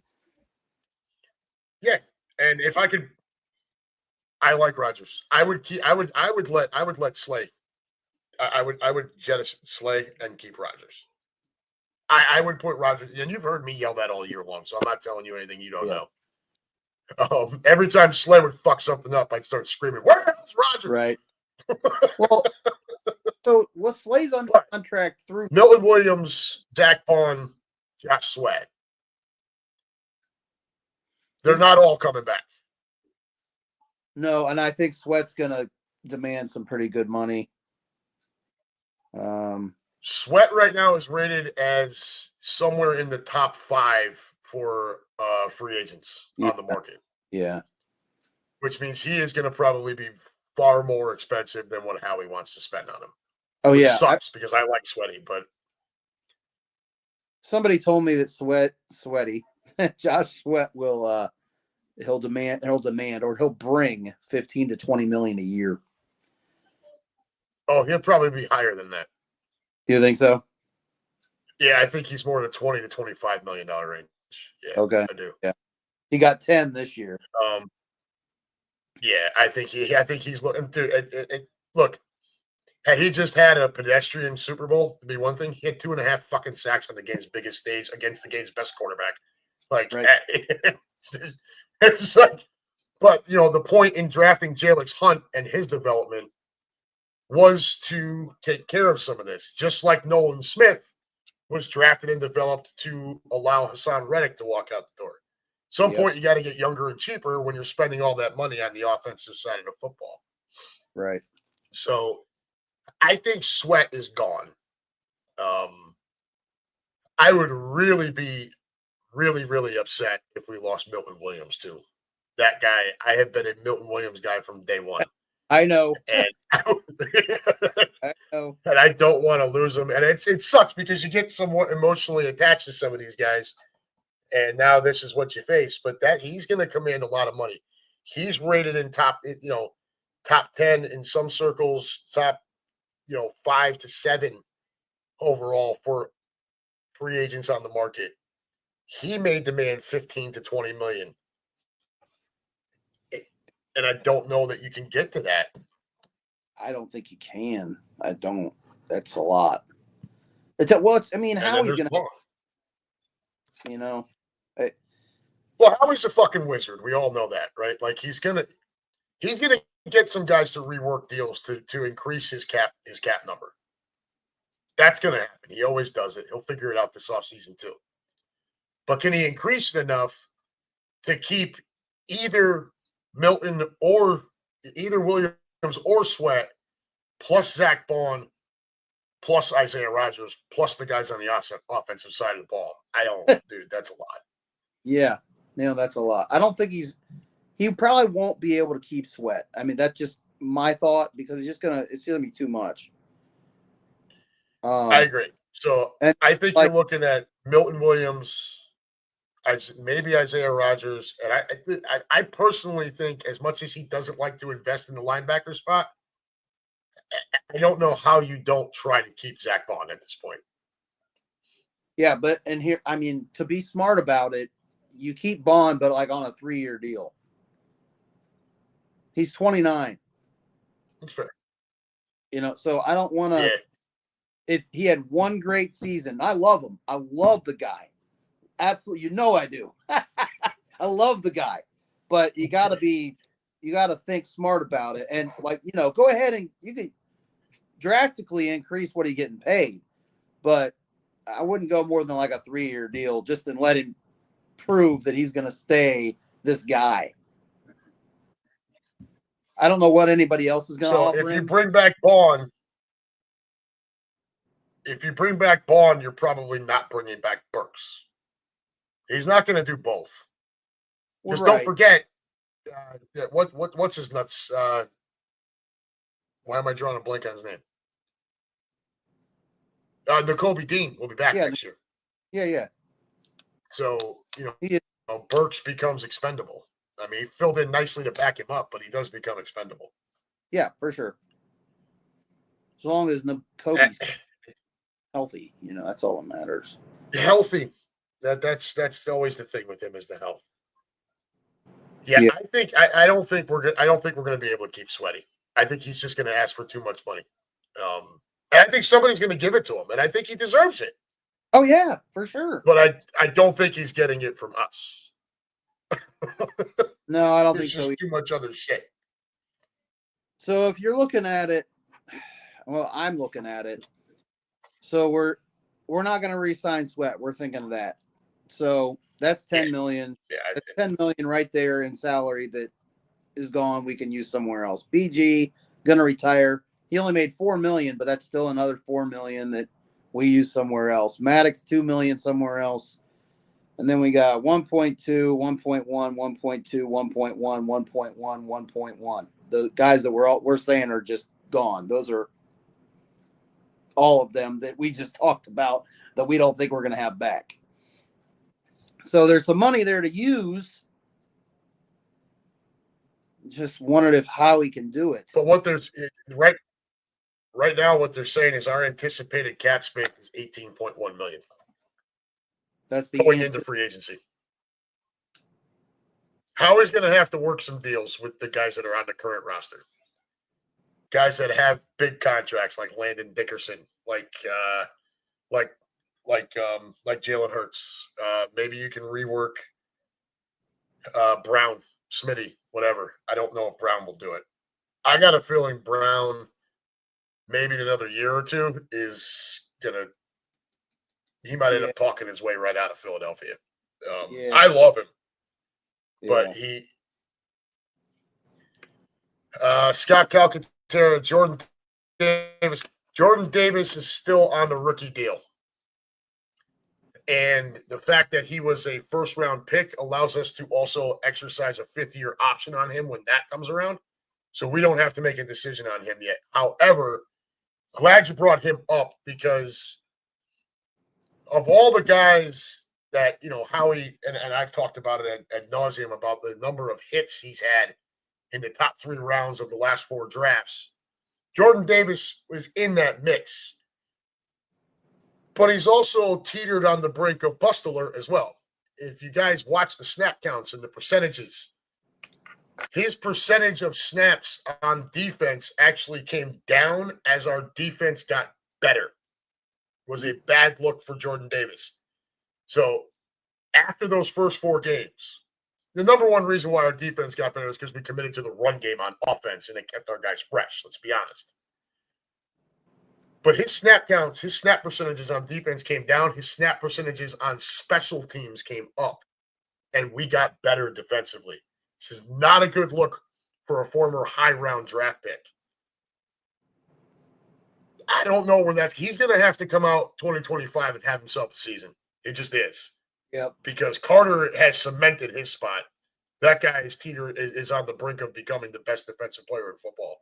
Yeah, and if I could, I like Rodgers. I would let Slay. I would jettison Slay and keep Rodgers. I would put Rodgers, and you've heard me yell that all year long, so I'm not telling you anything you don't know. Every time Slay would fuck something up, I'd start screaming, "Where the hell's Rodgers?" Right. Well, so what's Slay's on contract through? Milton Williams, Zach Bond, Josh Sweat. They're not all coming back. No, and I think Sweat's going to demand some pretty good money. Sweat right now is rated as somewhere in the top 5 for free agents on the market. Yeah. Which means he is going to probably be far more expensive than what Howie wants to spend on him. Oh, which yeah. Sucks because I like Sweaty, but somebody told me that Sweaty, Josh Sweat will he'll demand or he'll bring 15 to 20 million a year. Oh, he'll probably be higher than that. You think so? Yeah, I think he's more in the 20 to 25 million dollar range. Yeah, okay. I do. Yeah, he got 10 this year. Yeah, I think he's looking. Dude, look, had he just had a pedestrian Super Bowl, to be one thing. He had 2.5 fucking sacks on the game's biggest stage against the game's best quarterback. Like, right. It's like, but the point in drafting Jalix Hunt and his development was to take care of some of this, just like Nolan Smith was drafted and developed to allow Hassan Reddick to walk out the door. At some point, you got to get younger and cheaper when you're spending all that money on the offensive side of the football. Right. So I think Sweat is gone. I would really be really upset if we lost Milton Williams too. That guy, I have been a Milton Williams guy from day one. I know. And I know. And I don't want to lose him. And it sucks because you get somewhat emotionally attached to some of these guys. And now this is what you face. But that he's going to command a lot of money. He's rated in top 10 in some circles, top 5 to 7 overall for free agents on the market. He may demand 15 to 20 million. And I don't know that you can get to that. I don't think you can. I don't. That's a lot. How he's going to, Well, Howie's a fucking wizard. We all know that, right? Like he's gonna get some guys to rework deals to increase his cap number. That's gonna happen. He always does it. He'll figure it out this offseason too. But can he increase it enough to keep either Milton or either Williams or Sweat plus Zach Bond plus Isaiah Rodgers plus the guys on the offensive side of the ball? I don't, dude. That's a lot. Yeah, that's a lot. I don't think he probably won't be able to keep Sweat. I mean, that's just my thought because it's gonna be too much. I agree. So and I think like, you're looking at Milton Williams, maybe Isaiah Rodgers, and I personally think, as much as he doesn't like to invest in the linebacker spot, I don't know how you don't try to keep Zach Bond at this point. yeah, but and here, I mean, to be smart about it, you keep Bond, but like on a 3-year deal. He's 29. That's fair. So I don't want to. Yeah. If he had one great season, I love him. I love the guy. Absolutely, I do. I love the guy, but you got to think smart about it, and go ahead and you can drastically increase what he's getting paid, but I wouldn't go more than like a 3-year deal just and let him prove that he's going to stay this guy. I don't know what anybody else is going to offer him. If you bring back Bond, you're probably not bringing back Burks. He's not going to do both. Just don't forget what's his nuts. Why am I drawing a blank on his name? N'Kobe Dean will be back next year. Yeah. So Burks becomes expendable. I mean, he filled in nicely to back him up, but he does become expendable. Yeah, for sure. As long as N'Kobe's healthy, that's all that matters. Healthy. That's always the thing with him, is the health. Yeah. I don't think we're going to be able to keep Sweaty. I think he's just going to ask for too much money. And I think somebody's going to give it to him, and I think he deserves it. Oh yeah, for sure. But I don't think he's getting it from us. No, I don't think so. There's just too much other shit. So if you're looking at it, well, I'm looking at it. So we're not going to re-sign Sweat. We're thinking of that. So that's $10 million. Yeah, that's $10 million right there in salary that is gone. We can use somewhere else. BG going to retire. He only made $4 million, but that's still another $4 million that we use somewhere else. Maddox, $2 million somewhere else. And then we got 1.2, 1.1, 1.2, 1.1, 1.1, 1.1. The guys that we're saying are just gone. Those are all of them that we just talked about that we don't think we're going to have back. So there's some money there to use. Just wondered if Howie can do it. But what there's right now, what they're saying is our anticipated cap space is $18.1 million. That's the going into free agency. Howie's going to have to work some deals with the guys that are on the current roster. Guys that have big contracts, like Landon Dickerson, like Jalen Hurts. Maybe you can rework Brown, Smitty, whatever. I don't know if Brown will do it. I got a feeling Brown, maybe in another year or two, is gonna. He might end up talking his way right out of Philadelphia. I love him, but he. Scott Calcaterra, Jordan Davis. Jordan Davis is still on the rookie deal. And the fact that he was a first-round pick allows us to also exercise a fifth-year option on him when that comes around. So we don't have to make a decision on him yet. However, glad you brought him up, because of all the guys that, Howie, and I've talked about it ad nauseum about the number of hits he's had in the top 3 rounds of the last 4 drafts, Jordan Davis was in that mix. But he's also teetered on the brink of bust alert as well. If you guys watch the snap counts and the percentages, his percentage of snaps on defense actually came down as our defense got better. It was a bad look for Jordan Davis. So after those first 4 games, the number one reason why our defense got better is because we committed to the run game on offense and it kept our guys fresh. Let's be honest. But his snap counts, his snap percentages on defense came down. His snap percentages on special teams came up. And we got better defensively. This is not a good look for a former high-round draft pick. I don't know where he's going to have to come out 2025 and have himself a season. It just is. Yep. Because Carter has cemented his spot. That guy is on the brink of becoming the best defensive player in football.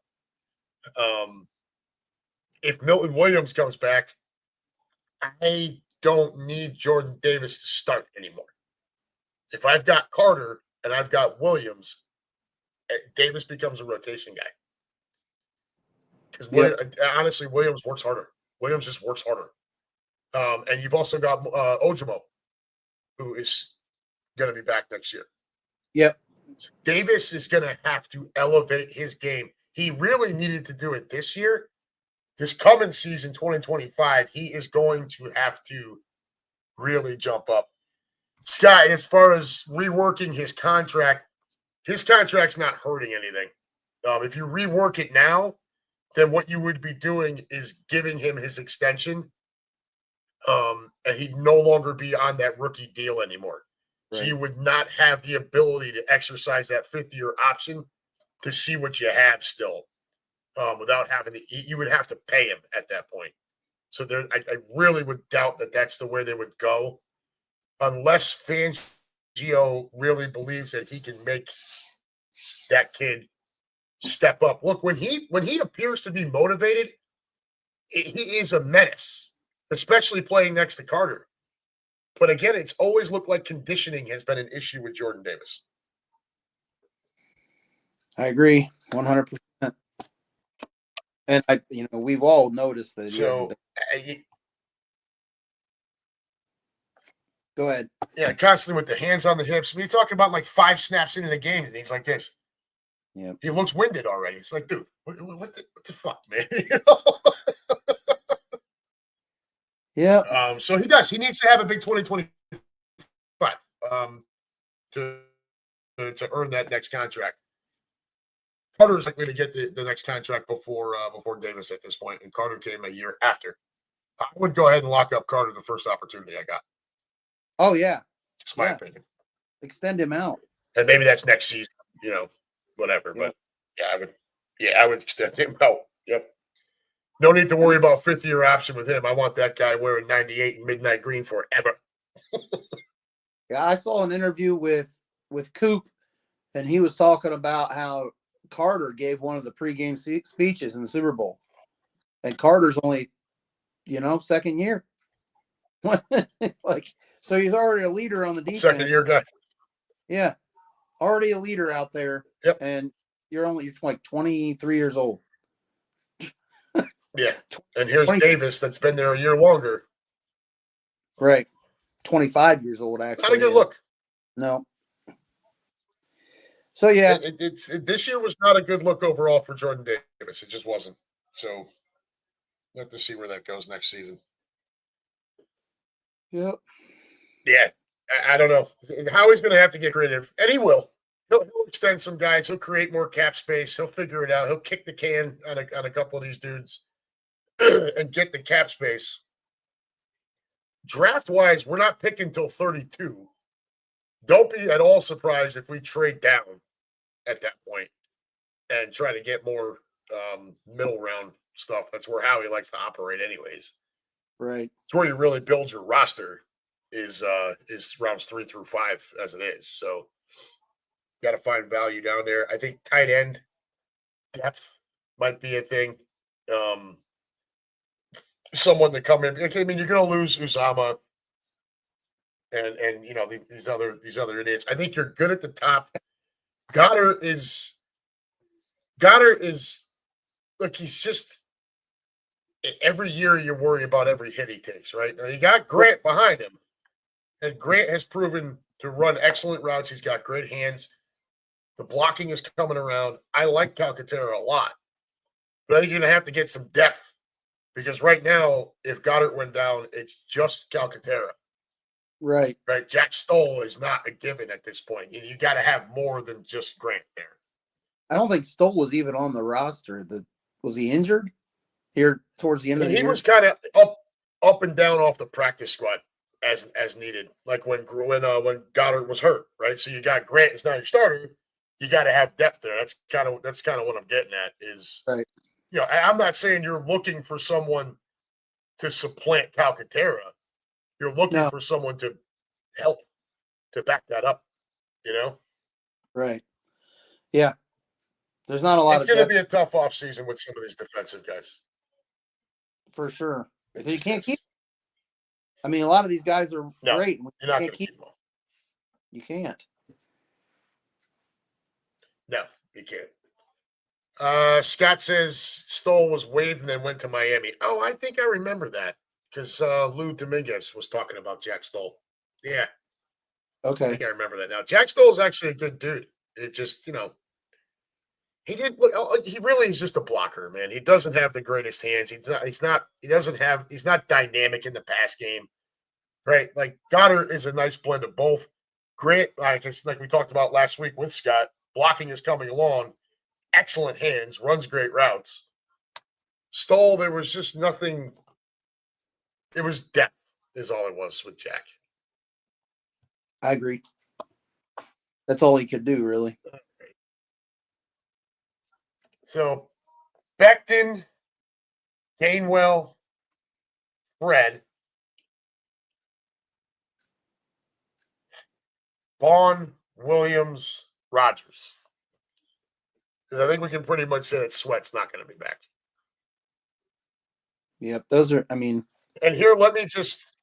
If Milton Williams comes back, I don't need Jordan Davis to start anymore. If I've got Carter and I've got Williams, Davis becomes a rotation guy. Because honestly, Williams works harder. Williams just works harder. And you've also got Ojimo, who is going to be back next year. Yep. Davis is going to have to elevate his game. He really needed to do it this year. This coming season, 2025, he is going to have to really jump up. Scott, as far as reworking his contract's not hurting anything. If you rework it now, then what you would be doing is giving him his extension, and he'd no longer be on that rookie deal anymore. Right. So you would not have the ability to exercise that fifth-year option to see what you have still, without having to. You would have to pay him at that point. So I really would doubt that that's the way they would go, unless Fangio really believes that he can make that kid step up. Look, when he appears to be motivated, he is a menace, especially playing next to Carter. But again, it's always looked like conditioning has been an issue with Jordan Davis. I agree 100%. And we've all noticed that. Go ahead. Yeah, constantly with the hands on the hips. We talk about like 5 snaps into the game and he's like this. Yeah, he looks winded already. It's like, dude, what the fuck, man? Yeah. So he does. He needs to have a big 2025 to earn that next contract. Carter is likely to get the next contract before Davis at this point, and Carter came a year after. I would go ahead and lock up Carter the first opportunity I got. Oh yeah, it's my opinion. Extend him out, and maybe that's next season. Whatever. Yep. But I would extend him out. Yep. No need to worry about fifth-year option with him. I want that guy wearing 98 and midnight green forever. Yeah, I saw an interview with Coop, and he was talking about how Carter gave one of the pregame speeches in the Super Bowl, and Carter's only, second year. So he's already a leader on the defense. Second-year guy. Yeah, already a leader out there. Yep. And you're like 23 years old. Yeah. And here's Davis that's been there a year longer. Right. 25 years old, actually. Not a good look. No. So, yeah. This year was not a good look overall for Jordan Davis. It just wasn't. So, we'll have to see where that goes next season. Yep. Yeah. I don't know. Howie's going to have to get creative. And he will. He'll extend some guys. He'll create more cap space. He'll figure it out. He'll kick the can on a couple of these dudes and get the cap space. Draft-wise, we're not picking until 32. Don't be at all surprised if we trade down at that point and try to get more middle round stuff. That's where Howie likes to operate anyways. Right. It's where you really build your roster is rounds 3 through 5 as it is. So got to find value down there. I think tight end depth might be a thing. Someone to come in. Okay, I mean, you're going to lose Uzama and these other idiots. I think you're good at the top. Goddard is look. He's just every year you worry about every hit he takes. Right now, you got Grant behind him, and Grant has proven to run excellent routes. He's got great hands. The blocking is coming around. I like Calcaterra a lot, but I think you're going to have to get some depth because right now, if Goddard went down, it's just Calcaterra. Right. Right. Jack Stoll is not a given at this point. You got to have more than just Grant there. I don't think Stoll was even on the roster. Was he injured here towards the end of the year? He was kind of up and down off the practice squad as needed, like when Goddard was hurt. Right. So you got Grant is now your starter. You got to have depth there. That's kind of what I'm getting at is, right. I'm not saying you're looking for someone to supplant Calcaterra. You're looking for someone to help to back that up, Right. Yeah. There's not a lot. It's going to be a tough offseason with some of these defensive guys. For sure. You can't keep I mean, a lot of these guys are No, great. And you're not can't going to keep keep them. You can't. No, you can't. Scott says Stoll was waived and then went to Miami. Oh, I think I remember that because Lou Dominguez was talking about Jack Stoll. Yeah, I Okay. think I remember that now. Jack Stoll is actually a good dude. It just, he did. He really is just a blocker, man. He doesn't have the greatest hands. He's not dynamic in the pass game, right? Like Goddard is a nice blend of both. Grant, like we talked about last week with Scott, blocking is coming along. Excellent hands, runs great routes. Stoll, there was just nothing. It was depth, is all it was with Jack. I agree. That's all he could do, really. So, Becton, Gainwell, Fred, Vaughn, Williams, Rogers. Because I think we can pretty much say that Sweat's not going to be back. Yep, those are. I mean, and here let me just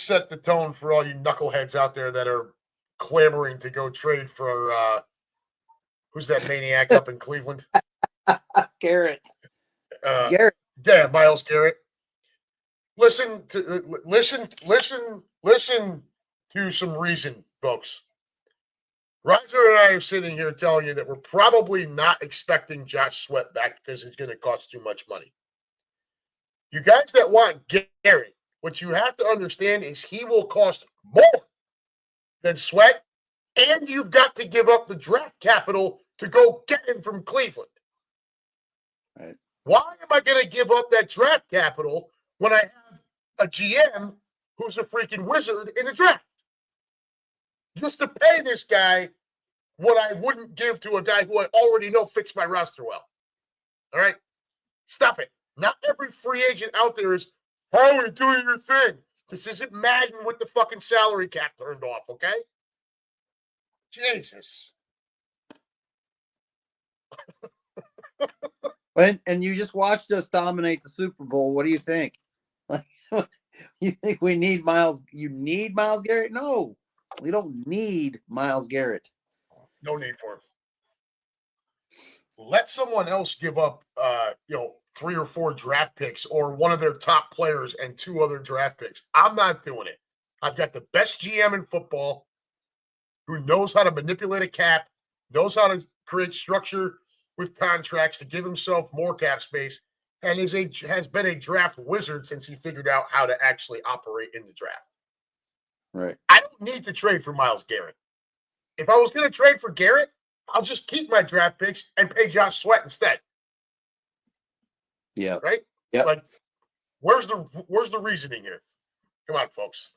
set the tone for all you knuckleheads out there that are clamoring to go trade for who's that maniac up in Cleveland? Garrett. Garrett. Yeah, Myles Garrett. Listen to some reason, folks. Roger and I are sitting here telling you that we're probably not expecting Josh Sweat back because it's going to cost too much money. You guys that want Garrett, what you have to understand is he will cost more than Sweat, and you've got to give up the draft capital to go get him from Cleveland. Right. Why am I going to give up that draft capital when I have a GM who's a freaking wizard in the draft? Just to pay this guy what I wouldn't give to a guy who I already know fits my roster well. All right? Stop it. Not every free agent out there is, how are you doing your thing? This isn't Madden with the fucking salary cap turned off, okay? Jesus. And you just watched us dominate the Super Bowl. What do you think? Like, you think we need Myles? You need Myles Garrett? No, we don't need Myles Garrett. No need for him. Let someone else give up, 3 or 4 draft picks or one of their top players and 2 other draft picks. I'm not doing it. I've got the best GM in football who knows how to manipulate a cap, knows how to create structure with contracts to give himself more cap space, and has been a draft wizard since he figured out how to actually operate in the draft. Right. I don't need to trade for Myles Garrett. If I was going to trade for Garrett, I'll just keep my draft picks and pay Josh Sweat instead. Yeah. Right? Yeah. Like, where's the reasoning here? Come on, folks.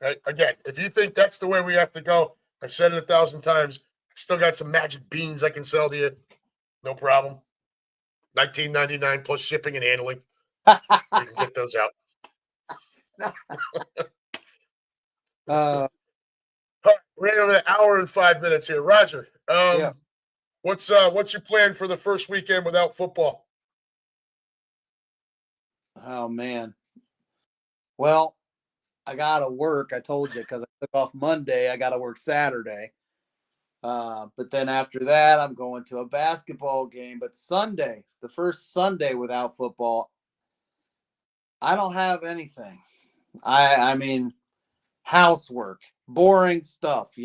Right? Again, if you think that's the way we have to go, I've said it 1,000 times. I still got some magic beans I can sell to you. No problem. $19.99 plus shipping and handling. You can get those out. We have an hour and 5 minutes here. Roger, yeah. What's your plan for the first weekend without football? Oh man. Well, I gotta work. I told you because I took off Monday. I gotta work Saturday. But then after that, I'm going to a basketball game. But Sunday, the first Sunday without football, I don't have anything. I mean, housework, boring stuff,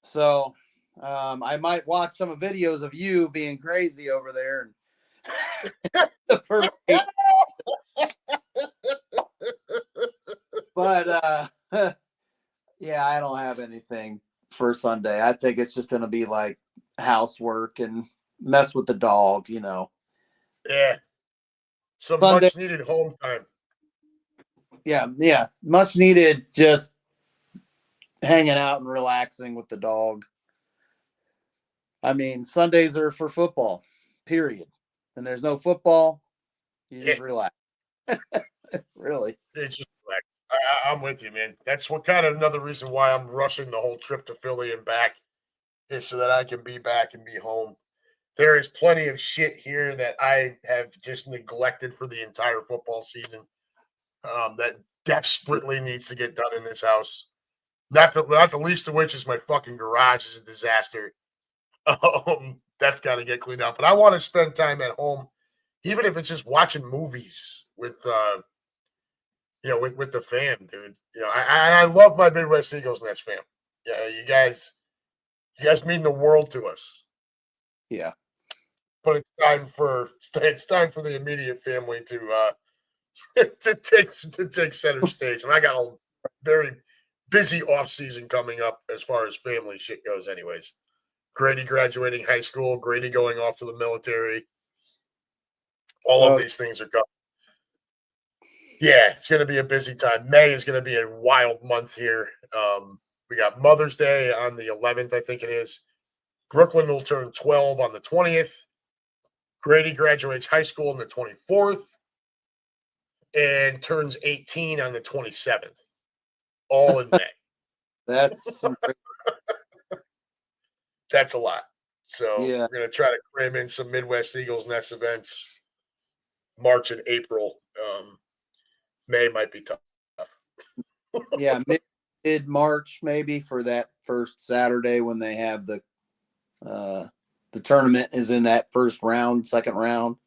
So I might watch some videos of you being crazy over there. But yeah, I don't have anything for Sunday. I think it's just going to be like housework and mess with the dog, Yeah. Some Sunday, much needed home time. Yeah. Much needed just hanging out and relaxing with the dog. I mean, Sundays are for football, period. And there's no football, you just relax. Really. It's just relax. I'm with you, man. That's what kind of another reason why I'm rushing the whole trip to Philly and back is so that I can be back and be home. There is plenty of shit here that I have just neglected for the entire football season. that desperately needs to get done in this house. Not the least of which is my fucking garage is a disaster. That's got to get cleaned up. But I want to spend time at home, even if it's just watching movies with with the fam, dude. I love my Midwest Eagles Nets fam. Yeah, you guys mean the world to us. Yeah. But it's time for the immediate family to take center stage. And I got a very busy off season coming up as far as family shit goes, anyways. Grady graduating high school, Grady going off to the military. All of these things are coming. Yeah, it's going to be a busy time. May is going to be a wild month here. We got Mother's Day on the 11th, I think it is. Brooklyn will turn 12 on the 20th. Grady graduates high school on the 24th and turns 18 on the 27th. All in May. That's That's a lot. So yeah. we're going to try to cram in some Midwest Eagles Nest events March and April. May might be tough. Yeah, mid March maybe for that first Saturday when they have the tournament is in that second round.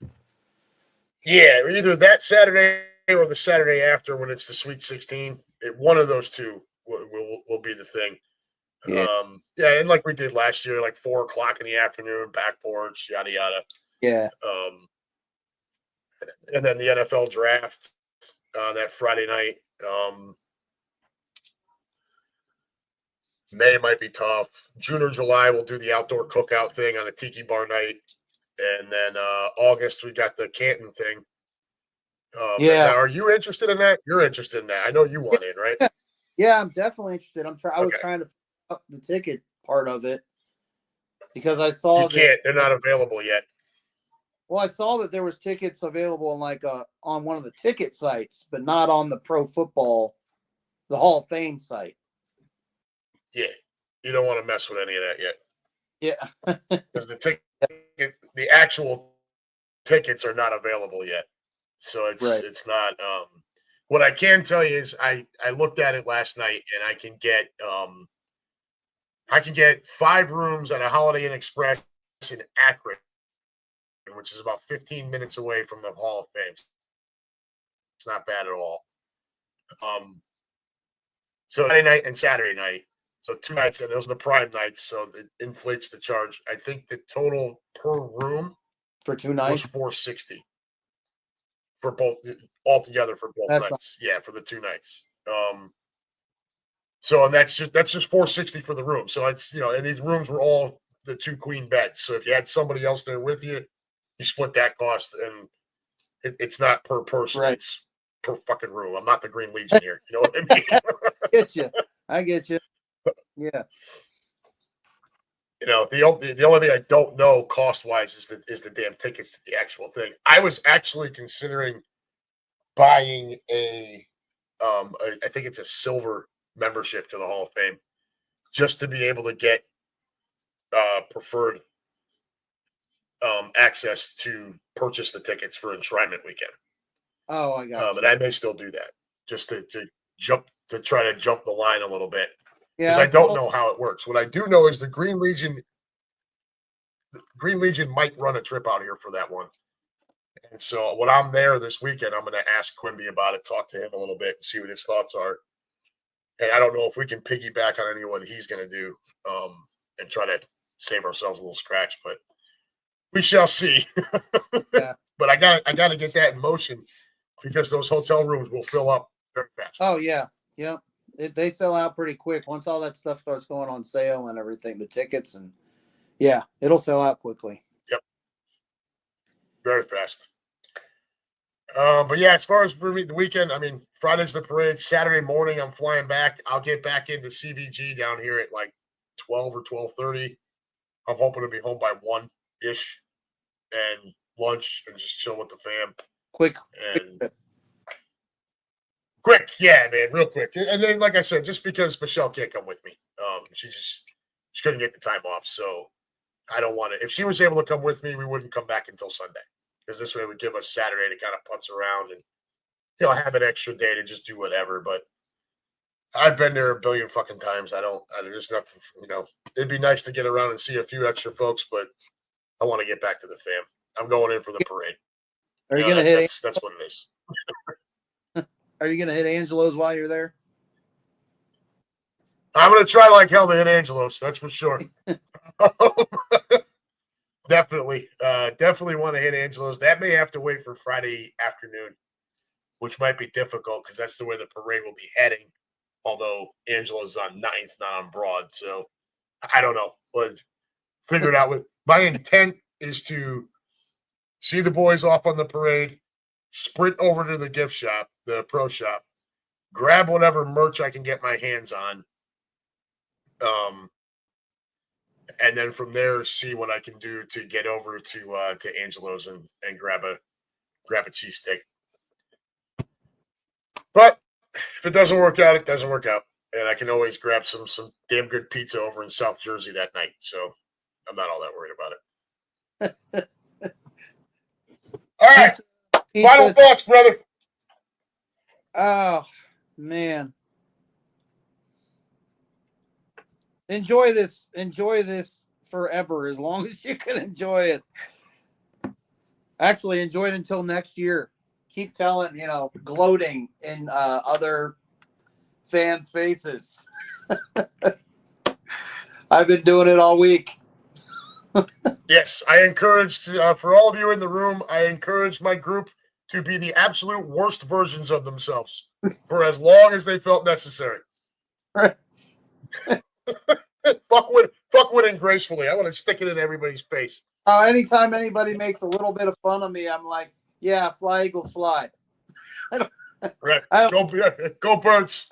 Yeah, either that Saturday or the Saturday after when it's the Sweet 16. One of those two will be the thing. Yeah. And like we did last year, like 4:00 in the afternoon, back porch, yada yada. Yeah. And then the NFL draft that Friday night. May might be tough. June or July, we'll do the outdoor cookout thing on a tiki bar night. And then August, we got the Canton thing. Yeah. Now, are you interested in that? You're interested in that. I know you want in, right? Yeah, I'm definitely interested. I was trying to up the ticket part of it because I saw they're not available yet. Well, I saw that there was tickets available on one of the ticket sites, but not on the Pro Football, the Hall of Fame site. Yeah, you don't want to mess with any of that yet. Yeah, because the actual tickets are not available yet, so it's not. What I can tell you is I looked at it last night and I can get 5 rooms at a Holiday Inn Express in Akron, which is about 15 minutes away from the Hall of Fame. It's not bad at all. So Friday night and Saturday night. So 2 nights, and those are the prime nights, so it inflates the charge. I think the total per room for 2 nights was $460 for both altogether for both nights. Yeah, for the 2 nights. So and that's just $460 for the room. So it's and these rooms were all the 2 queen beds. So if you had somebody else there with you, you split that cost, and it's not per person. Right. It's per fucking room. I'm not the Green Legion here. You know what I mean? I get you. Yeah. The only thing I don't know cost wise is the damn tickets to the actual thing. I was actually considering buying I think it's a silver membership to the Hall of Fame, just to be able to get preferred access to purchase the tickets for enshrinement weekend. Oh, I got you. And I may still do that just to try to jump the line a little bit. Yeah, because I don't know how it works. What I do know is the Green Legion might run a trip out here for that one. And so when I'm there this weekend, I'm going to ask Quimby about it, talk to him a little bit, and see what his thoughts are. And I don't know if we can piggyback on any what he's going to do and try to save ourselves a little scratch, but we shall see. Yeah. But I got to get that in motion because those hotel rooms will fill up very fast. Oh, yeah. Yeah. They sell out pretty quick once all that stuff starts going on sale and everything, the tickets, and yeah, it'll sell out quickly. Yep. Very fast. But yeah, as far as for me, the weekend, I mean, Friday's the parade. Saturday morning, I'm flying back. I'll get back into CVG down here at like 12 or 12:30. I'm hoping to be home by 1-ish and lunch and just chill with the fam. Quick. Quick, yeah, man, real quick. And then, like I said, just because Michelle can't come with me, she couldn't get the time off. So I don't want to. If she was able to come with me, we wouldn't come back until Sunday because this way it would give us Saturday to kind of putz around and have an extra day to just do whatever. But I've been there a billion fucking times. There's nothing, it'd be nice to get around and see a few extra folks, but I want to get back to the fam. I'm going in for the parade. Are you gonna hit? That's what it is. Are you gonna hit Angelo's while you're there? I'm gonna try like hell to hit Angelo's. That's for sure. Definitely want to hit Angelo's. That may have to wait for Friday afternoon, which might be difficult because that's the way the parade will be heading. Although Angelo's on 9th, not on Broad, so I don't know. But figure it out. With my intent is to see the boys off on the parade, sprint over to the gift shop, the pro shop, grab whatever merch I can get my hands on, and then from there see what I can do to get over to Angelo's and grab a cheesesteak. But if it doesn't work out, it doesn't work out, and I can always grab some damn good pizza over in South Jersey that night. So I'm not all that worried about it. All right, final thoughts, brother. Oh man. Enjoy this forever as long as you can enjoy it. Actually, enjoy it until next year. Keep telling, gloating in other fans' faces. I've been doing it all week. Yes, I encourage, for all of you in the room, I encourage my group to be the absolute worst versions of themselves for as long as they felt necessary. Right. Fuck winning gracefully. I want to stick it in everybody's face. Anytime anybody makes a little bit of fun of me, I'm like, yeah, fly Eagles fly. Right. Go Birds.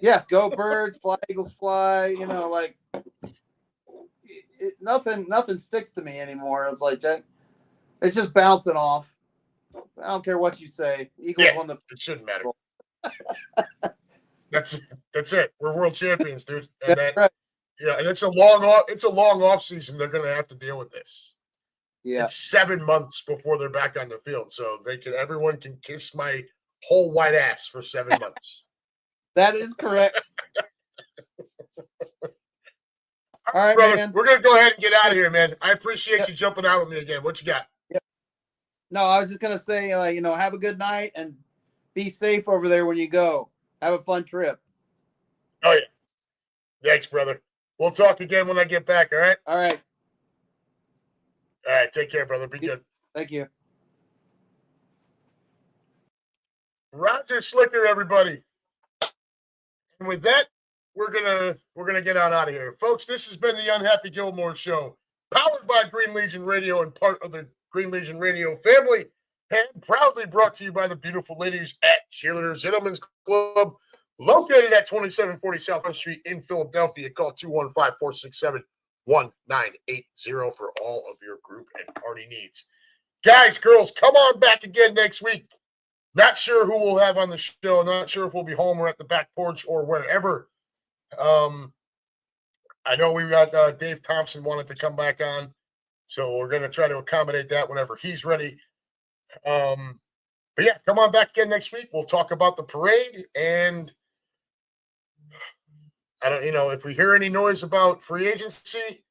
Yeah, go Birds, fly Eagles fly. Nothing sticks to me anymore. It's like that. It's just bouncing off. I don't care what you say. Eagles won the. It shouldn't matter. That's it. We're world champions, dude. And right. Yeah, and it's a long off season. They're going to have to deal with this. Yeah, it's 7 months before they're back on the field, so everyone can kiss my whole white ass for 7 months. That is correct. All right, brother, man. We're gonna go ahead and get out of here, man. I appreciate you jumping out with me again. What you got? Yep. No, I was just gonna say, have a good night and be safe over there when you go. Have a fun trip. Oh yeah. Thanks, brother. We'll talk again when I get back. All right. All right. All right. Take care, brother. Be good. Thank you. Roger Slicker, everybody. And with that, we're gonna get on out of here, folks. This has been the UnHappy Gilmore Show, powered by Green Legion Radio and part of the Green Legion Radio family, and proudly brought to you by the beautiful ladies at Cheerleaders Gentlemen's Club, located at 2740 South Front Street in Philadelphia. Call 215-467-1980 for all of your group and party needs. Guys, girls, come on back again next week. Not sure who we'll have on the show. Not sure if we'll be home or at the back porch or wherever. I know we got Dave Thompson wanted to come back on, so we're going to try to accommodate that whenever he's ready. But yeah, come on back again next week. We'll talk about the parade, and I don't, if we hear any noise about free agency,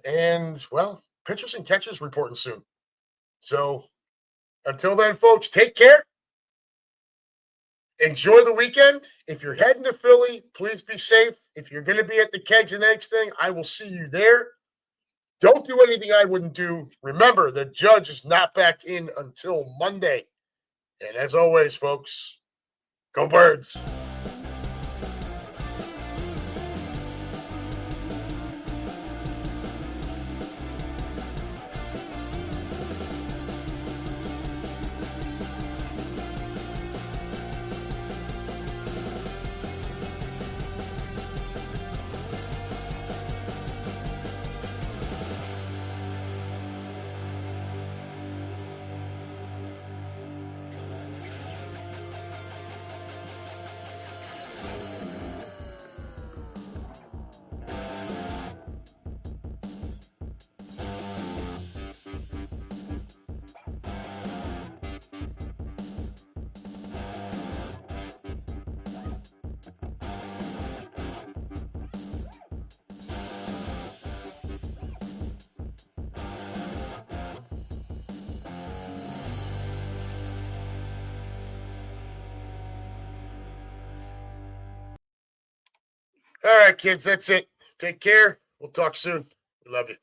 and well, pitchers and catchers reporting soon. So until then, folks, take care. Enjoy the weekend. If you're heading to Philly, please be safe. If you're going to be at the Kegs and Eggs thing, I will see you there. Don't do anything I wouldn't do. Remember, the judge is not back in until Monday. And as always, folks, go Birds. All right, kids, that's it. Take care. We'll talk soon. We love you.